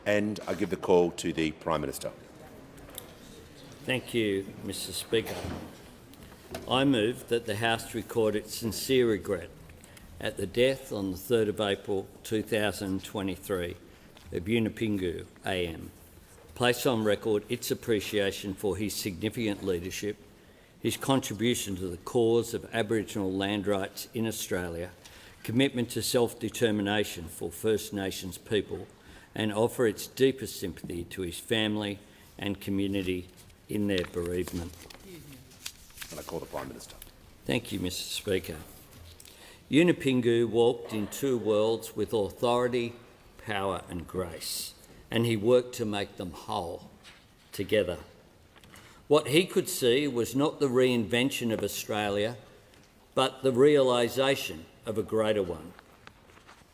And I give the call to the Prime Minister. Thank you, Mr Speaker. I move that the House record its sincere regret at the death on the 3rd of April 2023 of Yunupingu AM. Place on record its appreciation for his significant leadership, his contribution to the cause of Aboriginal land rights in Australia, commitment to self-determination for First Nations people, and offer its deepest sympathy to his family and community in their bereavement. And I call the Prime Minister. Thank you, Mr Speaker. Yunupingu walked in two worlds with authority, power and grace, and he worked to make them whole together. What he could see was not the reinvention of Australia, but the realisation of a greater one.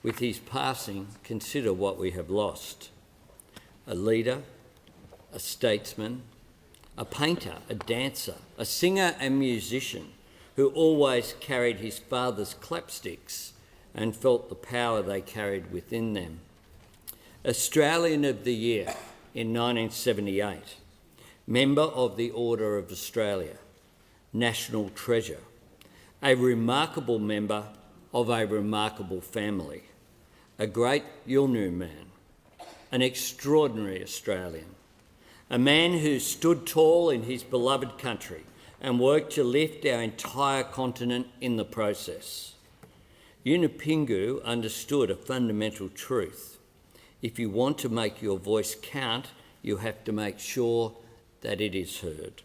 With his passing, consider what we have lost. A leader, a statesman, a painter, a dancer, a singer and musician who always carried his father's clapsticks and felt the power they carried within them. Australian of the Year in 1978, Member of the Order of Australia, National Treasure, a remarkable member of a remarkable family, a great Yolngu man, an extraordinary Australian, a man who stood tall in his beloved country and worked to lift our entire continent in the process. Yunupingu understood a fundamental truth. If you want to make your voice count, you have to make sure that it is heard.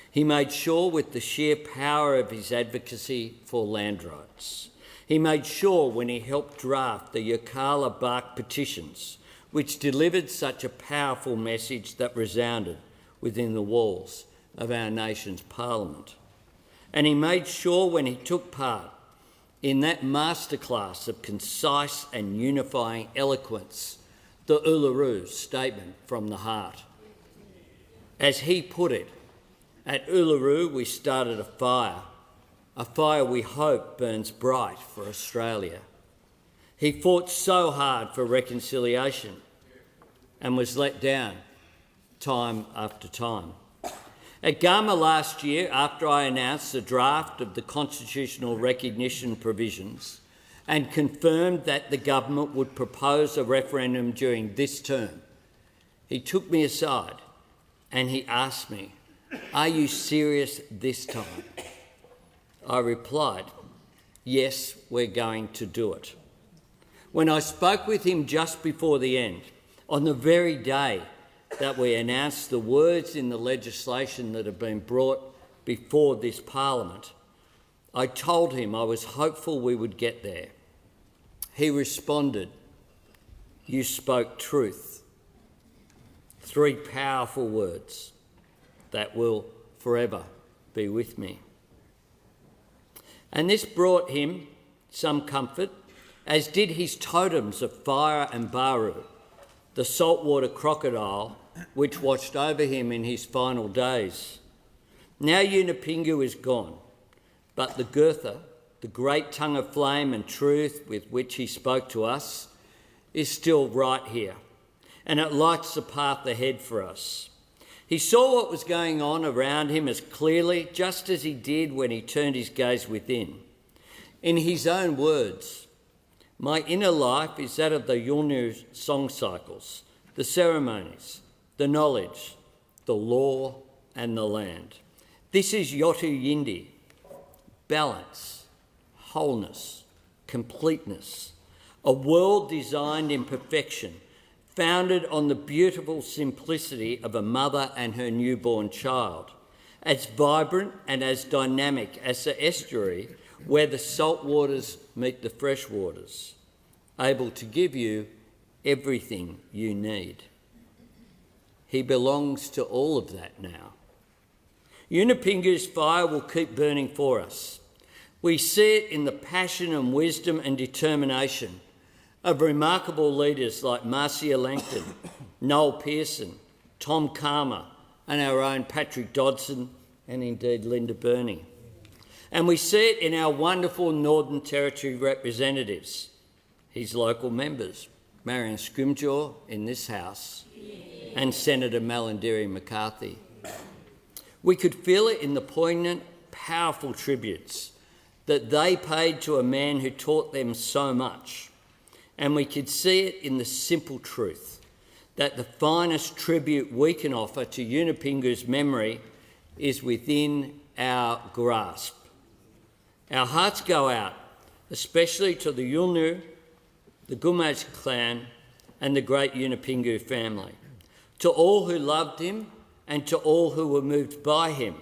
He made sure with the sheer power of his advocacy for land rights. He made sure when he helped draft the Yirrkala Bark petitions, which delivered such a powerful message that resounded within the walls of our nation's parliament. And he made sure when he took part in that masterclass of concise and unifying eloquence, the Uluru Statement from the Heart. As he put it, at Uluru we started a fire we hope burns bright for Australia. He fought so hard for reconciliation and was let down time after time. At Gama last year, after I announced the draft of the constitutional recognition provisions and confirmed that the government would propose a referendum during this term, he took me aside and he asked me, "Are you serious this time?" I replied, "Yes, we're going to do it." When I spoke with him just before the end, on the very day that we announced the words in the legislation that have been brought before this Parliament, I told him I was hopeful we would get there. He responded, "You spoke truth." 3 powerful words that will forever be with me. And this brought him some comfort, as did his totems of fire and baru, the saltwater crocodile which watched over him in his final days. Now Yunupingu is gone, but the Gurtha, the great tongue of flame and truth with which he spoke to us, is still right here, and it lights the path ahead for us. He saw what was going on around him as clearly, just as he did when he turned his gaze within. In his own words, "My inner life is that of the Yolngu song cycles, the ceremonies, the knowledge, the law and the land. This is Yotu Yindi, balance, wholeness, completeness, a world designed in perfection, founded on the beautiful simplicity of a mother and her newborn child, as vibrant and as dynamic as the estuary where the salt waters meet the fresh waters, able to give you everything you need." He belongs to all of that now. Yunupingu's fire will keep burning for us. We see it in the passion and wisdom and determination of remarkable leaders like Marcia Langton, Noel Pearson, Tom Calma and our own Patrick Dodson and indeed Linda Burney. And we see it in our wonderful Northern Territory representatives, his local members, Marion Scrimgeour in this House, and Senator Malarndirri McCarthy. We could feel it in the poignant, powerful tributes that they paid to a man who taught them so much, and we could see it in the simple truth that the finest tribute we can offer to Yunupingu's memory is within our grasp. Our hearts go out, especially to the Yolngu, the Gumatj clan, and the great Yunupingu family, to all who loved him and to all who were moved by him,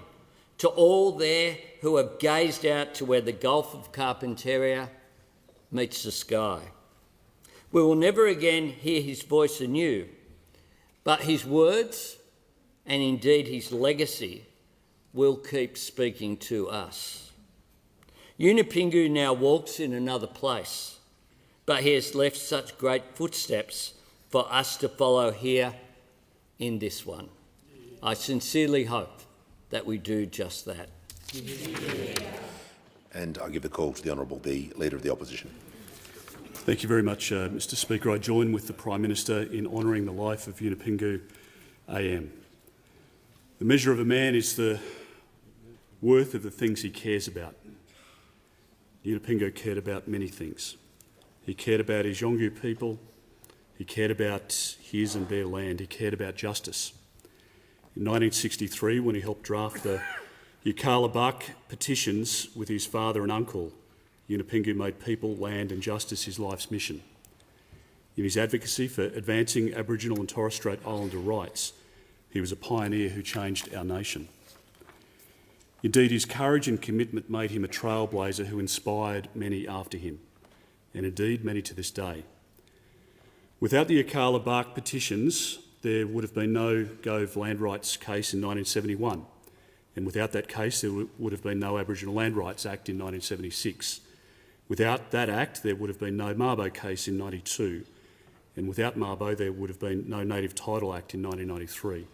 to all there who have gazed out to where the Gulf of Carpentaria meets the sky. We will never again hear his voice anew, but his words, and indeed his legacy, will keep speaking to us. Yunupingu now walks in another place, but he has left such great footsteps for us to follow here in this one. I sincerely hope that we do just that. And I give the call to the Honourable the Leader of the Opposition. Thank you very much, Mr Speaker. I join with the Prime Minister in honouring the life of Yunupingu AM. The measure of a man is the worth of the things he cares about. Yunupingu cared about many things. He cared about his Yolngu people. He cared about his and their land. He cared about justice. In 1963, when he helped draft the Yirrkala Bark petitions with his father and uncle, Yunupingu made people, land and justice his life's mission. In his advocacy for advancing Aboriginal and Torres Strait Islander rights, he was a pioneer who changed our nation. Indeed, his courage and commitment made him a trailblazer who inspired many after him, and indeed many to this day. Without the Yirrkala Bark petitions, there would have been no Gove land rights case in 1971, and without that case there would have been no Aboriginal Land Rights Act in 1976. Without that act there would have been no Mabo case in 1992, and without Mabo there would have been no Native Title Act in 1993.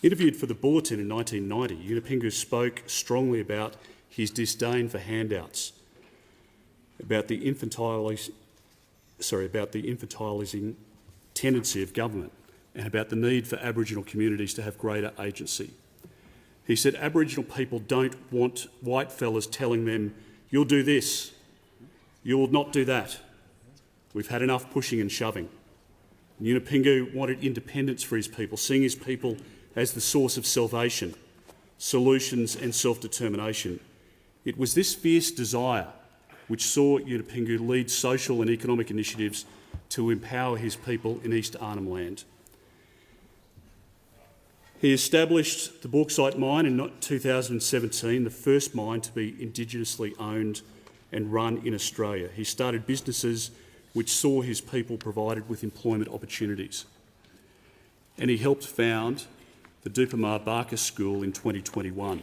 Interviewed for the Bulletin in 1990, Yunupingu spoke strongly about his disdain for handouts, about the infantilising tendency of government, and about the need for Aboriginal communities to have greater agency. He said Aboriginal people don't want white fellas telling them, "You'll do this, you'll not do that. We've had enough pushing and shoving." Yunupingu wanted independence for his people, seeing his people as the source of salvation, solutions and self-determination. It was this fierce desire which saw Yunupingu lead social and economic initiatives to empower his people in East Arnhem Land. He established the Bauxite Mine in 2017, the first mine to be indigenously owned and run in Australia. He started businesses which saw his people provided with employment opportunities. And he helped found the Dupamar Barker School in 2021.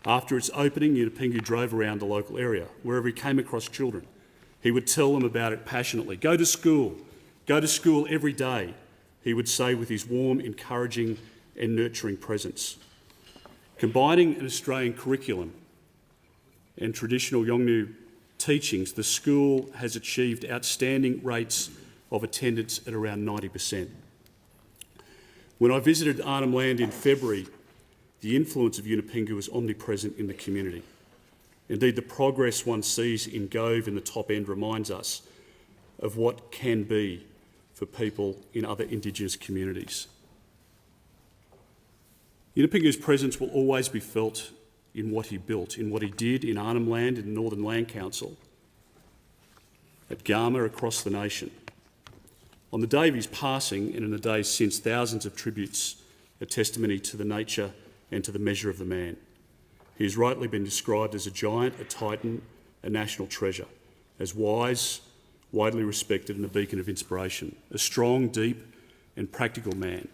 After its opening, Yunupingu drove around the local area. Wherever he came across children, he would tell them about it passionately. Go to school every day, he would say with his warm, encouraging and nurturing presence. Combining an Australian curriculum and traditional Yolngu teachings, the school has achieved outstanding rates of attendance at around 90%. When I visited Arnhem Land in February, the influence of Yunupingu was omnipresent in the community. Indeed, the progress one sees in Gove in the top end reminds us of what can be for people in other Indigenous communities. Yunupingu's presence will always be felt in what he built, in what he did in Arnhem Land, in the Northern Land Council, at Garma, across the nation. On the day of his passing and in the days since, thousands of tributes are testimony to the nature and to the measure of the man. He has rightly been described as a giant, a titan, a national treasure, as wise, widely respected and a beacon of inspiration, a strong, deep and practical man,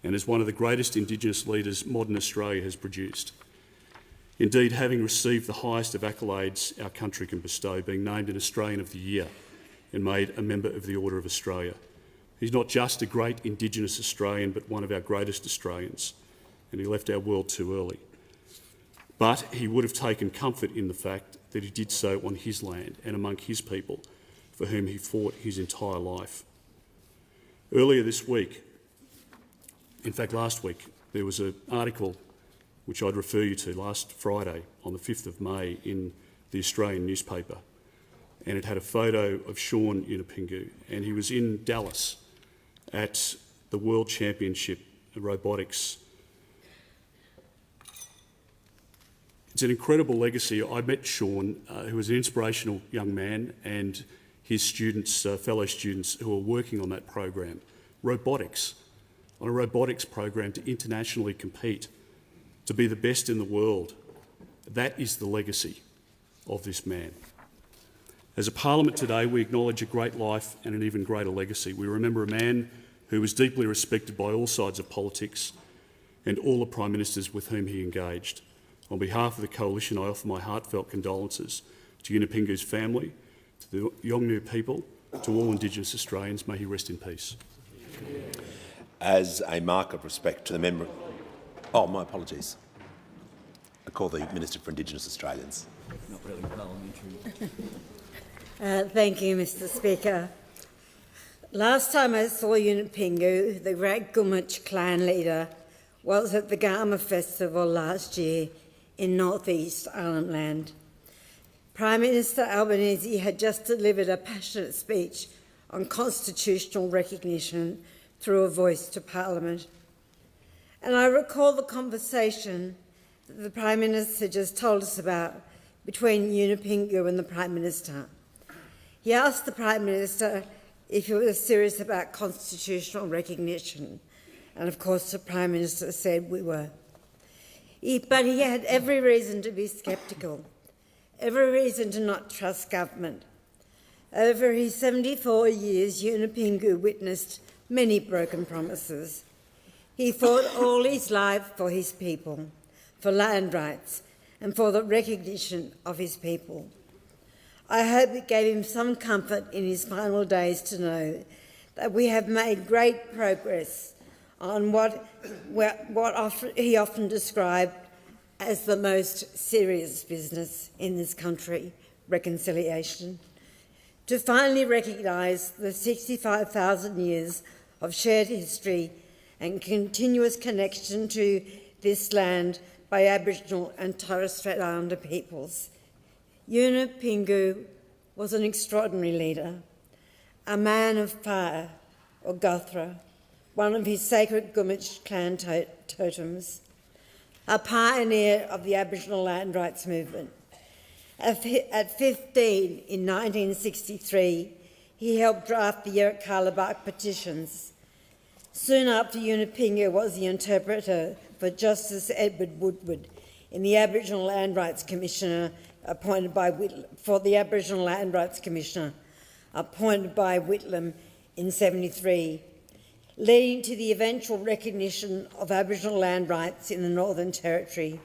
and as one of the greatest Indigenous leaders modern Australia has produced. Indeed, having received the highest of accolades our country can bestow, being named an Australian of the Year and made a member of the Order of Australia. He's not just a great Indigenous Australian, but one of our greatest Australians, and he left our world too early. But he would have taken comfort in the fact that he did so on his land and among his people, for whom he fought his entire life. Earlier this week, in fact last week, there was an article which I'd refer you to last Friday on the 5th of May in the Australian newspaper, and it had a photo of Sean Yunupingu, and he was in Dallas at the World Championship of Robotics. It's an incredible legacy. I met Sean, who was an inspirational young man, and his students, fellow students who are working on that program. Robotics, on a robotics program to internationally compete, to be the best in the world. That is the legacy of this man. As a parliament today, we acknowledge a great life and an even greater legacy. We remember a man who was deeply respected by all sides of politics and all the Prime Ministers with whom he engaged. On behalf of the Coalition, I offer my heartfelt condolences to Yunupingu's family, to the Yolngu people, to all Indigenous Australians. May he rest in peace. As a mark of respect to the member... Oh, my apologies. I call the Minister for Indigenous Australians. Not really parliamentary. Thank you, Mr Speaker. Last time I saw Yunupingu, the great Gumatj clan leader, was at the Garma Festival last year in North East Island Land. Prime Minister Albanese had just delivered a passionate speech on constitutional recognition through a voice to Parliament. And I recall the conversation that the Prime Minister just told us about between Yunupingu and the Prime Minister. He asked the Prime Minister if he was serious about constitutional recognition, and of course the Prime Minister said we were. But he had every reason to be sceptical, every reason to not trust government. Over his 74 years, Yunupingu witnessed many broken promises. He fought all his life for his people, for land rights, and for the recognition of his people. I hope it gave him some comfort in his final days to know that we have made great progress on what he often described as the most serious business in this country, reconciliation. To finally recognise the 65,000 years of shared history and continuous connection to this land by Aboriginal and Torres Strait Islander peoples. Yunupingu was an extraordinary leader, a man of fire, or Gothra, one of his sacred Gumatj clan totems, a pioneer of the Aboriginal land rights movement. At 15 in 1963, he helped draft the Yirrkala petitions. Soon after, Yunupingu was the interpreter for Justice Edward Woodward in the Aboriginal Land Rights Commissioner appointed by Whitlam in 1973, leading to the eventual recognition of Aboriginal land rights in the Northern Territory.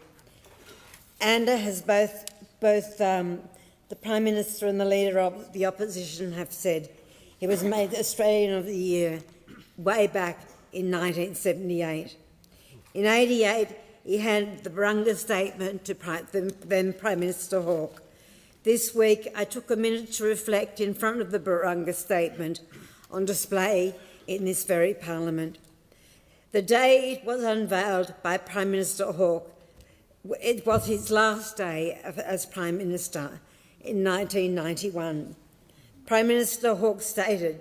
And as both the Prime Minister and the Leader of the Opposition have said, he was made Australian of the Year way back in 1978. In 1988, he handed the Barunga Statement to then Prime Minister Hawke. This week, I took a minute to reflect in front of the Barunga Statement on display in this very Parliament. The day it was unveiled by Prime Minister Hawke, it was his last day as Prime Minister in 1991. Prime Minister Hawke stated,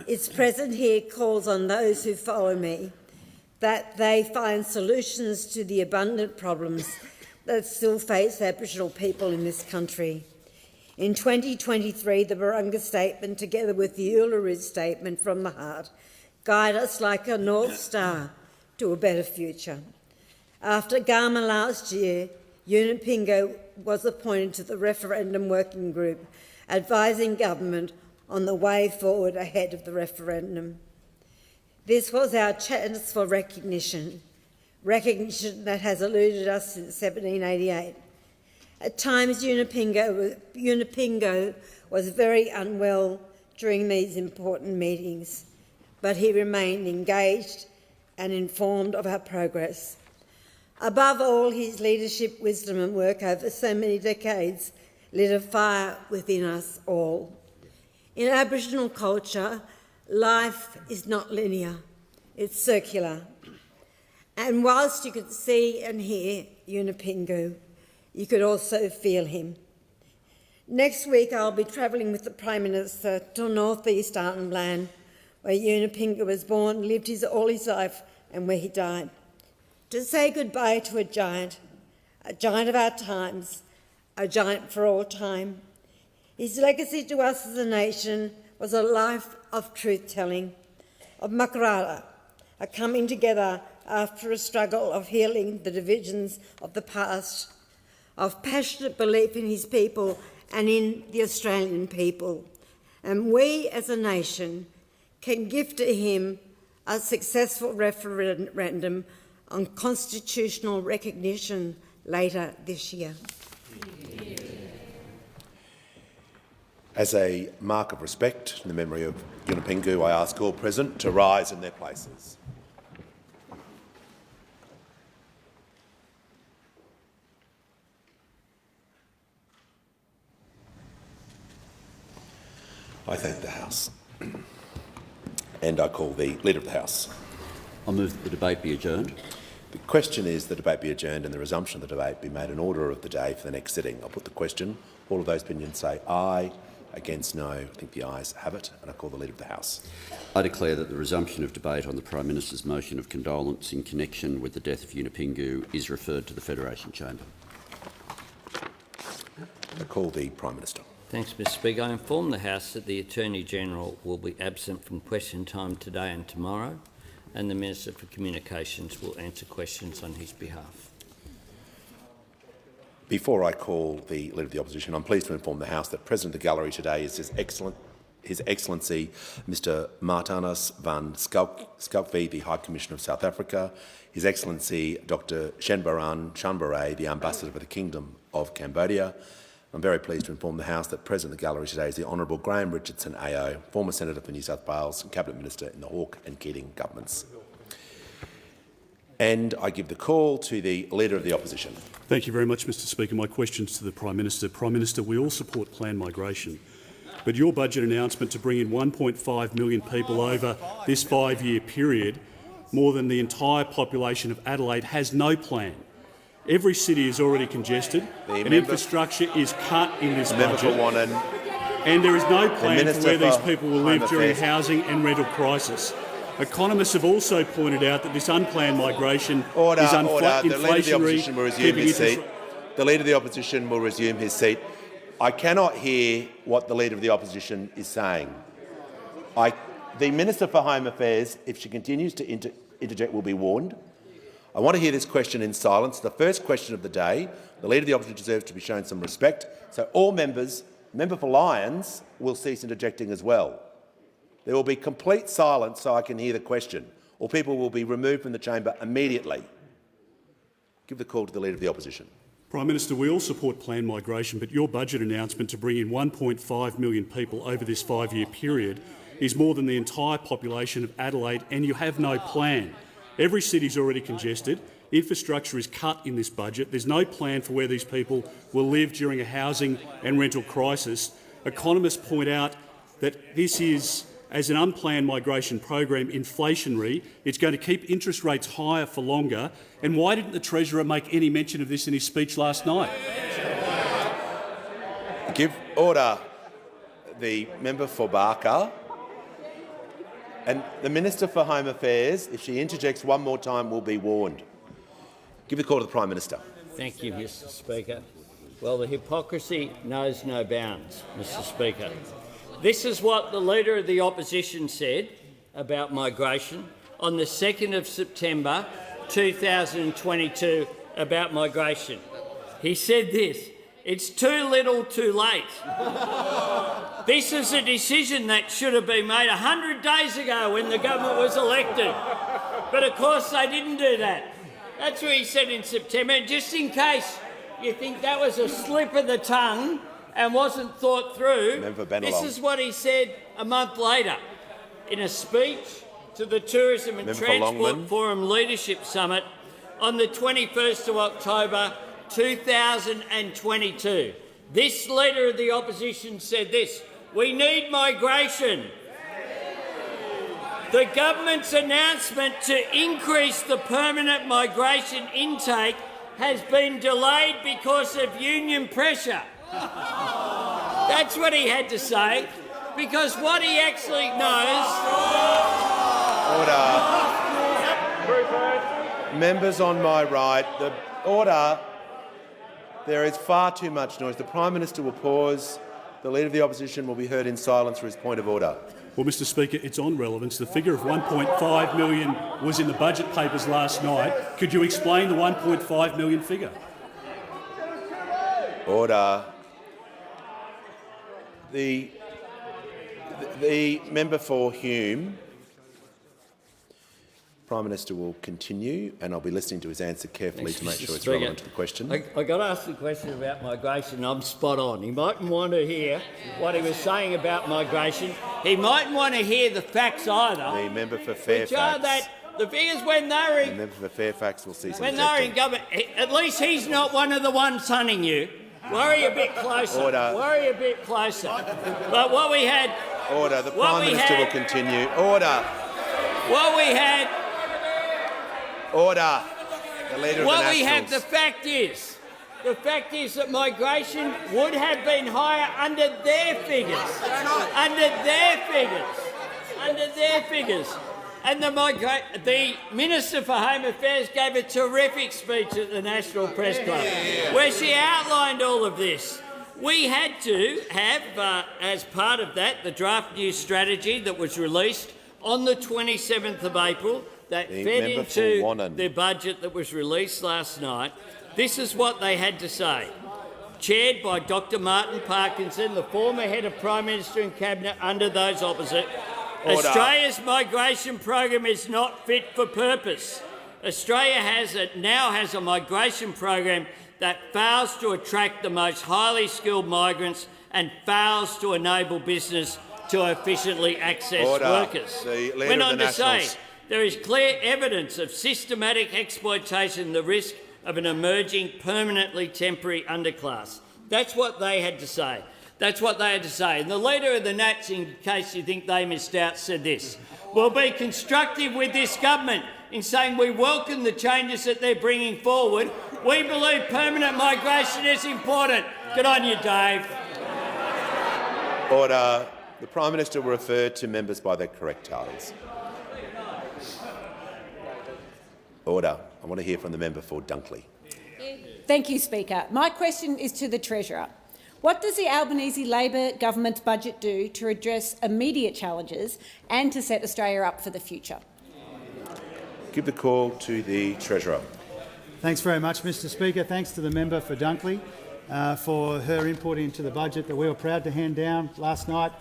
"Its present here calls on those who follow me that they find solutions to the abundant problems that still face Aboriginal people in this country." In 2023, the Barunga Statement, together with the Uluru Statement from the Heart, guide us like a North Star to a better future. After Garma last year, Yunupingu was appointed to the Referendum Working Group, advising government on the way forward ahead of the referendum. This was our chance for recognition that has eluded us since 1788. At times, Yunupingu was very unwell during these important meetings, but he remained engaged and informed of our progress. Above all, his leadership, wisdom and work over so many decades lit a fire within us all. In Aboriginal culture, life is not linear, it's circular. And whilst you could see and hear Yunupingu, you could also feel him. Next week I'll be travelling with the Prime Minister to North East Arnhem Land, where Yunupingu was born, lived all his life and where he died, to say goodbye to a giant of our times, a giant for all time. His legacy to us as a nation was a life of truth-telling, of makarara, a coming together after a struggle of healing the divisions of the past, of passionate belief in his people and in the Australian people. And we as a nation can give to him a successful referendum on constitutional recognition later this year. As a mark of respect in the memory of Yunupingu, I ask all present to rise in their places. I thank the House. And I call the Leader of the House. I move that the debate be adjourned. The question is the debate be adjourned and the resumption of the debate be made an order of the day for the next sitting. I'll put the question. All of those opinions say aye. Against no. I think the ayes have it, and I call the Leader of the House. I declare that the resumption of debate on the Prime Minister's motion of condolence in connection with the death of Yunupingu is referred to the Federation Chamber. I call the Prime Minister. Thanks, Mr Speaker. I inform the House that the Attorney-General will be absent from question time today and tomorrow, and the Minister for Communications will answer questions on his behalf. Before I call the Leader of the Opposition, I'm pleased to inform the House that present at the gallery today is His Excellency Mr Martinus van Schalkwyk, the High Commissioner of South Africa, His Excellency Dr Shenbaran Chanbaray, the Ambassador for the Kingdom of Cambodia. I'm very pleased to inform the House that present at the gallery today is the Honourable Graham Richardson AO, former Senator for New South Wales and Cabinet Minister in the Hawke and Keating governments. And I give the call to the Leader of the Opposition. Thank you very much, Mr Speaker. My questions to the Prime Minister. Prime Minister, we all support planned migration, but your budget announcement to bring in 1.5 million people over this 5-year period, more than the entire population of Adelaide, has no plan. Every city is already congested and infrastructure is cut in this budget, and there is no plan for where these people will live during a housing and rental crisis. Economists have also pointed out that this unplanned migration is inflationary. The Leader of the Opposition will resume his seat. I cannot hear what the Leader of the Opposition is saying. The Minister for Home Affairs, if she continues to interject, will be warned. I want to hear this question in silence. The first question of the day. The Leader of the Opposition deserves to be shown some respect. So all members, member for Lyons, will cease interjecting as well. There will be complete silence so I can hear the question, or people will be removed from the chamber immediately. Give the call to the Leader of the Opposition. Prime Minister, we all support planned migration, but your budget announcement to bring in 1.5 million people over this 5-year period is more than the entire population of Adelaide, and you have no plan. Every city is already congested. Infrastructure is cut in this budget. There's no plan for where these people will live during a housing and rental crisis. Economists point out that this is, as an unplanned migration program, inflationary. It's going to keep interest rates higher for longer. And why didn't the Treasurer make any mention of this in his speech last night? Give order. The member for Barker. And the Minister for Home Affairs, if she interjects one more time, will be warned. Give the call to the Prime Minister. Thank you, Mr Speaker. Well, the hypocrisy knows no bounds, Mr Speaker. This is what the Leader of the Opposition said about migration on the 2nd of September 2022 about migration. He said this: "It's too little too late." This is a decision that should have been made 100 days ago when the government was elected. But of course they didn't do that. That's what he said in September. And just in case you think that was a slip of the tongue and wasn't thought through, this is what he said a month later in a speech to the Tourism and Transport Forum Leadership Summit on the 21st of October 2022. This Leader of the Opposition said this: We need migration. The government's announcement to increase the permanent migration intake has been delayed because of union pressure. That's what he had to say, because what he actually knows... Order. Members on my right, order. There is far too much noise. The Prime Minister will pause. The Leader of the Opposition will be heard in silence for his point of order. Well, Mr Speaker, it's on relevance. The figure of $1.5 million was in the budget papers last night. Could you explain the $1.5 million figure? Order. The member for Hume. Prime Minister will continue, and I'll be listening to his answer carefully to make sure it's relevant to the question. I got asked the question about migration. I'm spot on. He mightn't want to hear what he was saying about migration. He mightn't want to hear the facts either. The member for Fairfax. Which are that the figures when they were The member for Fairfax will see some when they were in government. At least he's not one of the ones hunting you. Worry a bit closer. Order. Worry a bit closer. But what we had. Order. The Prime Minister will continue. Order. What we had. Order. The Leader of the What we Nationals. have, the fact is that migration would have been higher under their figures. Under their figures. And the Minister for Home Affairs gave a terrific speech at the National Press Club where she outlined all of this. We had to have, as part of that, the draft new strategy that was released on the 27th of April that fed into the budget that was released last night. This is what they had to say. Chaired by Dr Martin Parkinson, the former head of Prime Minister and Cabinet under those opposite, Order. Australia's migration program is not fit for purpose. Australia now has a migration program that fails to attract the most highly skilled migrants and fails to enable business to efficiently access workers. Went on to say, there is clear evidence of systematic exploitation and the risk of an emerging permanently temporary underclass. That's what they had to say. That's what they had to say. And the Leader of the Nats, in case you think they missed out, said this: "We'll be constructive with this government in saying we welcome the changes that they're bringing forward. We believe permanent migration is important." Good on you, Dave. Order. The Prime Minister will refer to members by their correct titles. Order. I want to hear from the member for Dunkley. Thank you, Speaker. My question is to the Treasurer. What does the Albanese Labor government's budget do to address immediate challenges and to set Australia up for the future? Give the call to the Treasurer. Thanks very much, Mr Speaker. Thanks to the member for Dunkley for her input into the budget that we were proud to hand down last night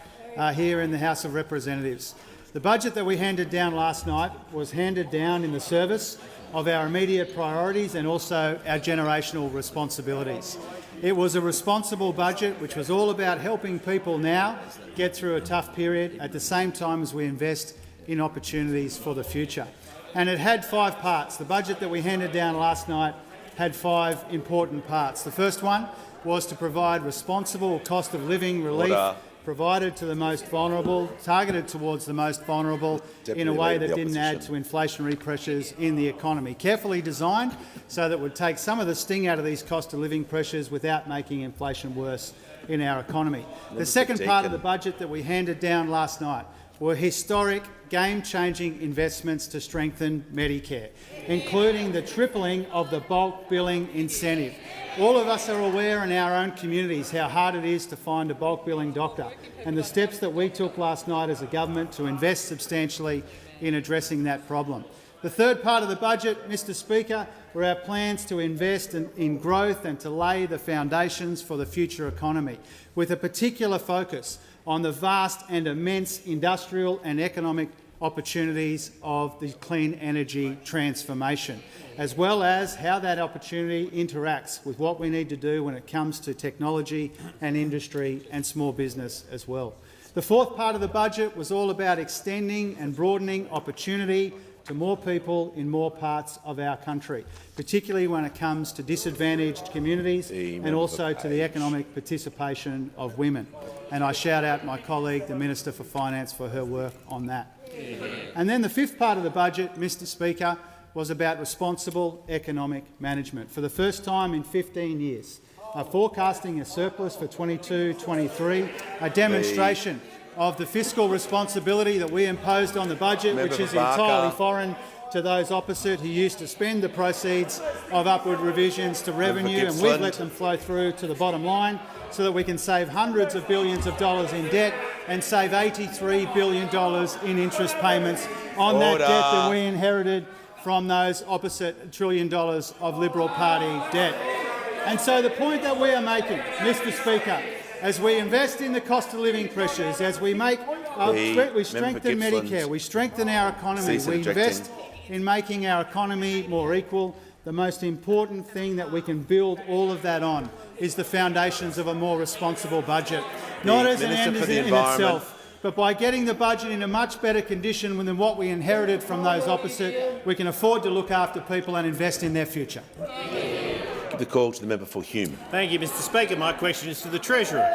here in the House of Representatives. The budget that we handed down last night was handed down in the service of our immediate priorities and also our generational responsibilities. It was a responsible budget which was all about helping people now get through a tough period at the same time as we invest in opportunities for the future. And it had 5 parts. The budget that we handed down last night had 5 important parts. The first one was to provide responsible cost of living relief provided to the most vulnerable, targeted towards the most vulnerable in a way that didn't add to inflationary pressures in the economy. Carefully designed so that it would take some of the sting out of these cost of living pressures without making inflation worse in our economy. The second part of the budget that we handed down last night were historic, game-changing investments to strengthen Medicare, including the tripling of the bulk billing incentive. All of us are aware in our own communities how hard it is to find a bulk billing doctor, and the steps that we took last night as a government to invest substantially in addressing that problem. The third part of the budget, Mr Speaker, were our plans to invest in growth and to lay the foundations for the future economy, with a particular focus on the vast and immense industrial and economic opportunities of the clean energy transformation, as well as how that opportunity interacts with what we need to do when it comes to technology and industry and small business as well. The fourth part of the budget was all about extending and broadening opportunity to more people in more parts of our country, particularly when it comes to disadvantaged communities and also to the economic participation of women. And I shout out my colleague, the Minister for Finance, for her work on that. And then the fifth part of the budget, Mr Speaker, was about responsible economic management. For the first time in 15 years, forecasting a surplus for 22-23, a demonstration of the fiscal responsibility that we imposed on the budget, which is entirely foreign to those opposite who used to spend the proceeds of upward revisions to revenue, and we've let them flow through to the bottom line so that we can save hundreds of billions of dollars in debt and save $83 billion in interest payments on that debt that we inherited from those opposite $1 trillion of Liberal Party debt. And so the point that we are making, Mr Speaker, as we invest in the cost of living pressures, as we make, we strengthen Medicare, we strengthen our economy, we invest in making our economy more equal, the most important thing that we can build all of that on is the foundations of a more responsible budget. Not as an end in itself, but by getting the budget in a much better condition than what we inherited from those opposite, we can afford to look after people and invest in their future. Give the call to the member for Hume. Thank you, Mr Speaker. My question is to the Treasurer.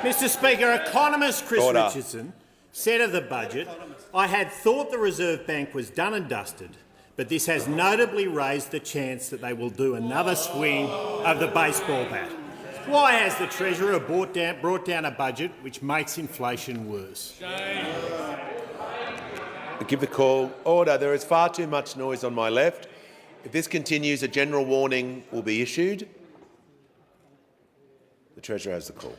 Mr Speaker, economist Chris Richardson said of the budget, "I had thought the Reserve Bank was done and dusted, but this has notably raised the chance that they will do another swing of the baseball bat." Why has the Treasurer brought down a budget which makes inflation worse? I give the call. Order. There is far too much noise on my left. If this continues, a general warning will be issued. The Treasurer has the call.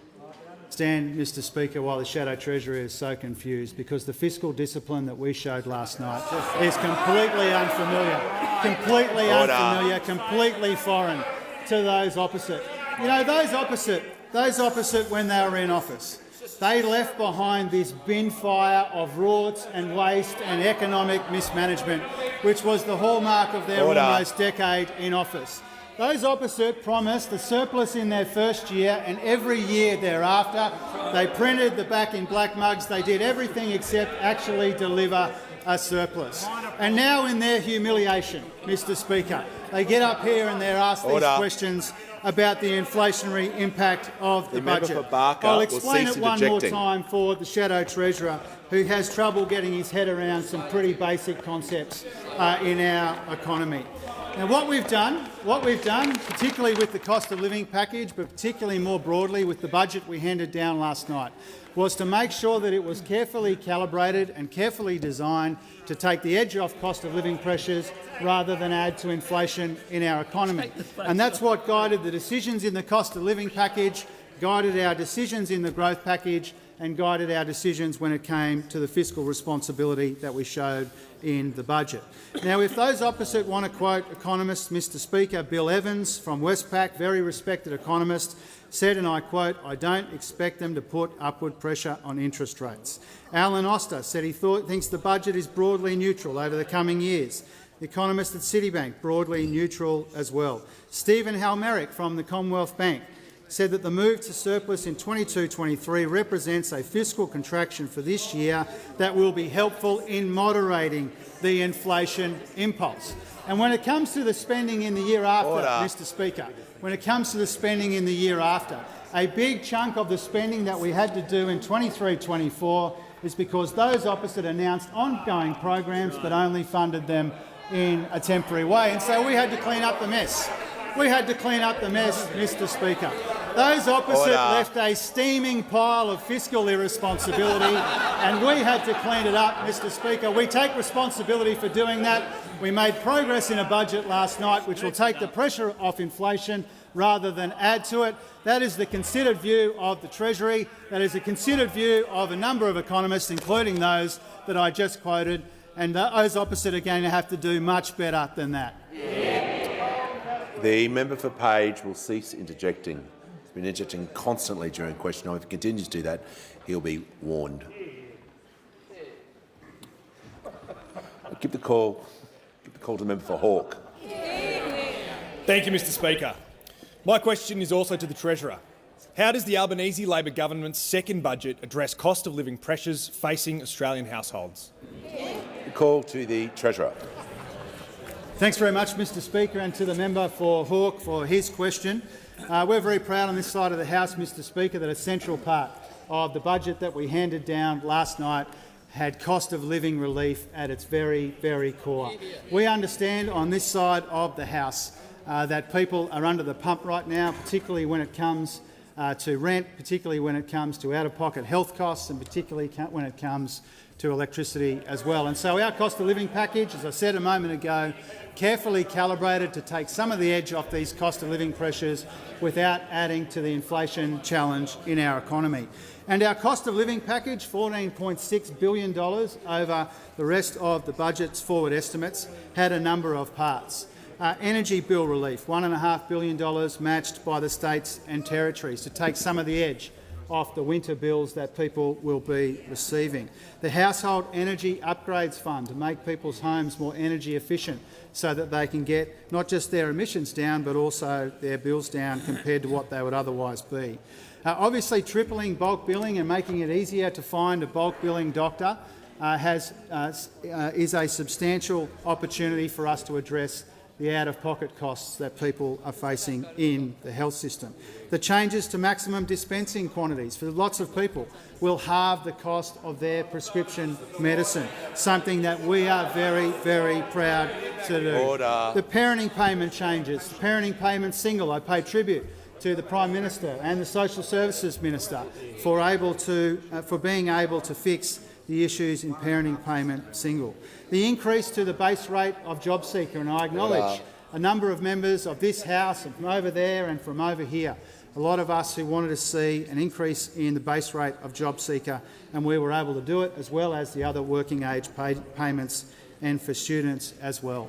Stand, Mr Speaker, while the Shadow Treasurer is so confused, because the fiscal discipline that we showed last night is completely unfamiliar, completely foreign to those opposite. You know, those opposite when they were in office, they left behind this bin fire of rorts and waste and economic mismanagement, which was the hallmark of their almost decade in office. Those opposite promised a surplus in their first year, and every year thereafter they printed the back in black mugs. They did everything except actually deliver a surplus. And now, in their humiliation, Mr Speaker, they get up here and they're asked these questions about the inflationary impact of the budget. I'll explain it one more time for the Shadow Treasurer, who has trouble getting his head around some pretty basic concepts in our economy. Now, what we've done, particularly with the cost of living package, but particularly more broadly with the budget we handed down last night, was to make sure that it was carefully calibrated and carefully designed to take the edge off cost of living pressures rather than add to inflation in our economy. And that's what guided the decisions in the cost of living package, guided our decisions in the growth package, and guided our decisions when it came to the fiscal responsibility that we showed in the budget. Now, if those opposite want to quote economists, Mr Speaker, Bill Evans from Westpac, very respected economist, said, and I quote, "I don't expect them to put upward pressure on interest rates." Alan Oster said he thinks the budget is broadly neutral over the coming years. The economist at Citibank, broadly neutral as well. Stephen Halmerick from the Commonwealth Bank said that the move to surplus in 22-23 represents a fiscal contraction for this year that will be helpful in moderating the inflation impulse. And when it comes to the spending in the year after, Mr Speaker, when it comes to the spending in the year after, a big chunk of the spending that we had to do in 23-24 is because those opposite announced ongoing programs but only funded them in a temporary way. And so we had to clean up the mess. Mr Speaker. Those opposite left a steaming pile of fiscal irresponsibility, and we had to clean it up, Mr Speaker. We take responsibility for doing that. We made progress in a budget last night which will take the pressure off inflation rather than add to it. That is the considered view of the Treasury. That is the considered view of a number of economists, including those that I just quoted, and those opposite are going to have to do much better than that. The member for Page will cease interjecting. He's been interjecting constantly during question time. If he continues to do that, he'll be warned. Give the call to the member for Hawke. Thank you, Mr Speaker. My question is also to the Treasurer. How does the Albanese Labor government's second budget address cost of living pressures facing Australian households? call to the Treasurer. Thanks very much, Mr Speaker, and to the member for Hawke for his question. We're very proud on this side of the House, Mr Speaker, that a central part of the budget that we handed down last night had cost of living relief at its very, very core. We understand on this side of the House that people are under the pump right now, particularly when it comes to rent, particularly when it comes to out-of-pocket health costs, and particularly when it comes to electricity as well. And so our cost of living package, as I said a moment ago, carefully calibrated to take some of the edge off these cost of living pressures without adding to the inflation challenge in our economy. And our cost of living package, $14.6 billion over the rest of the budget's forward estimates, had a number of parts. Energy bill relief, $1.5 billion matched by the states and territories to take some of the edge off the winter bills that people will be receiving. The Household Energy Upgrades Fund to make people's homes more energy efficient so that they can get not just their emissions down but also their bills down compared to what they would otherwise be. Obviously, tripling bulk billing and making it easier to find a bulk billing doctor is a substantial opportunity for us to address the out-of-pocket costs that people are facing in the health system. The changes to maximum dispensing quantities for lots of people will halve the cost of their prescription medicine, something that we are very, very proud to do. Order. The parenting payment changes, the parenting payment single. I pay tribute to the Prime Minister and the Social Services Minister for being able to fix the issues in parenting payment single. The increase to the base rate of JobSeeker, and I acknowledge a number of members of this House and from over there and from over here, a lot of us who wanted to see an increase in the base rate of JobSeeker, and we were able to do it, as well as the other working age payments and for students as well.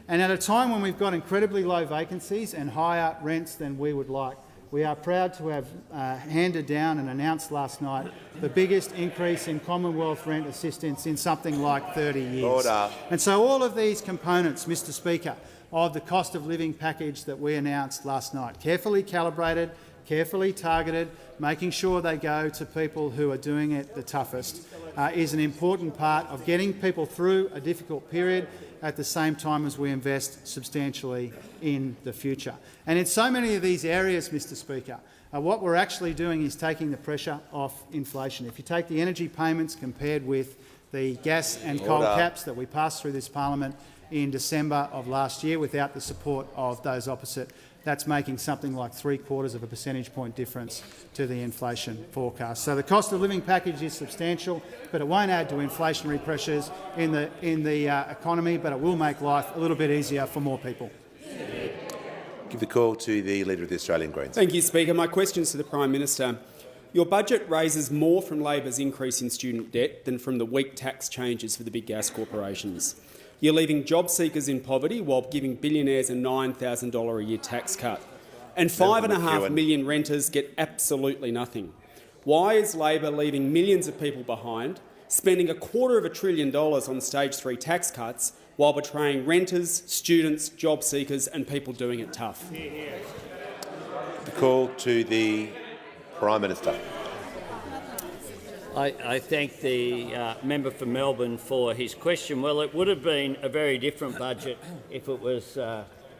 And at a time when we've got incredibly low vacancies and higher rents than we would like, we are proud to have handed down and announced last night the biggest increase in Commonwealth rent assistance in something like 30 years. Order. And so all of these components, Mr Speaker, of the cost of living package that we announced last night, carefully calibrated, carefully targeted, making sure they go to people who are doing it the toughest, is an important part of getting people through a difficult period at the same time as we invest substantially in the future. And in so many of these areas, Mr Speaker, what we're actually doing is taking the pressure off inflation. If you take the energy payments compared with the gas and coal caps that we passed through this parliament in December of last year without the support of those opposite, that's making something like 3/4 of a percentage point difference to the inflation forecast. So the cost of living package is substantial, but it won't add to inflationary pressures in the economy, but it will make life a little bit easier for more people. Give the call to the Leader of the Australian Greens. Thank you, Speaker. My question is to the Prime Minister. Your budget raises more from Labor's increase in student debt than from the weak tax changes for the big gas corporations. You're leaving job seekers in poverty while giving billionaires a $9,000 a year tax cut. And 5.5 million renters get absolutely nothing. Why is Labor leaving millions of people behind, spending $250 billion on stage 3 tax cuts while betraying renters, students, job seekers and people doing it tough? The call to the Prime Minister. I thank the member for Melbourne for his question. Well, it would have been a very different budget if it was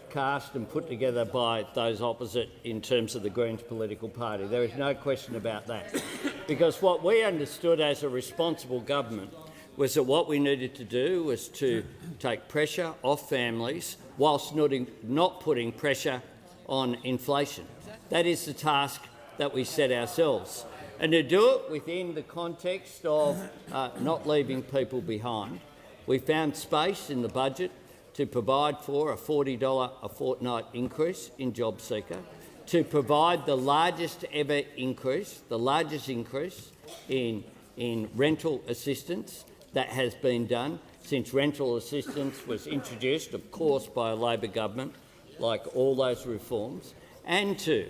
cast and put together by those opposite in terms of the Greens political party. There is no question about that. Because what we understood as a responsible government was that what we needed to do was to take pressure off families whilst not putting pressure on inflation. That is the task that we set ourselves. And to do it within the context of not leaving people behind, we found space in the budget to provide for a $40 a fortnight increase in JobSeeker, to provide the largest ever increase, in rental assistance that has been done since rental assistance was introduced, of course, by a Labor government, like all those reforms, and to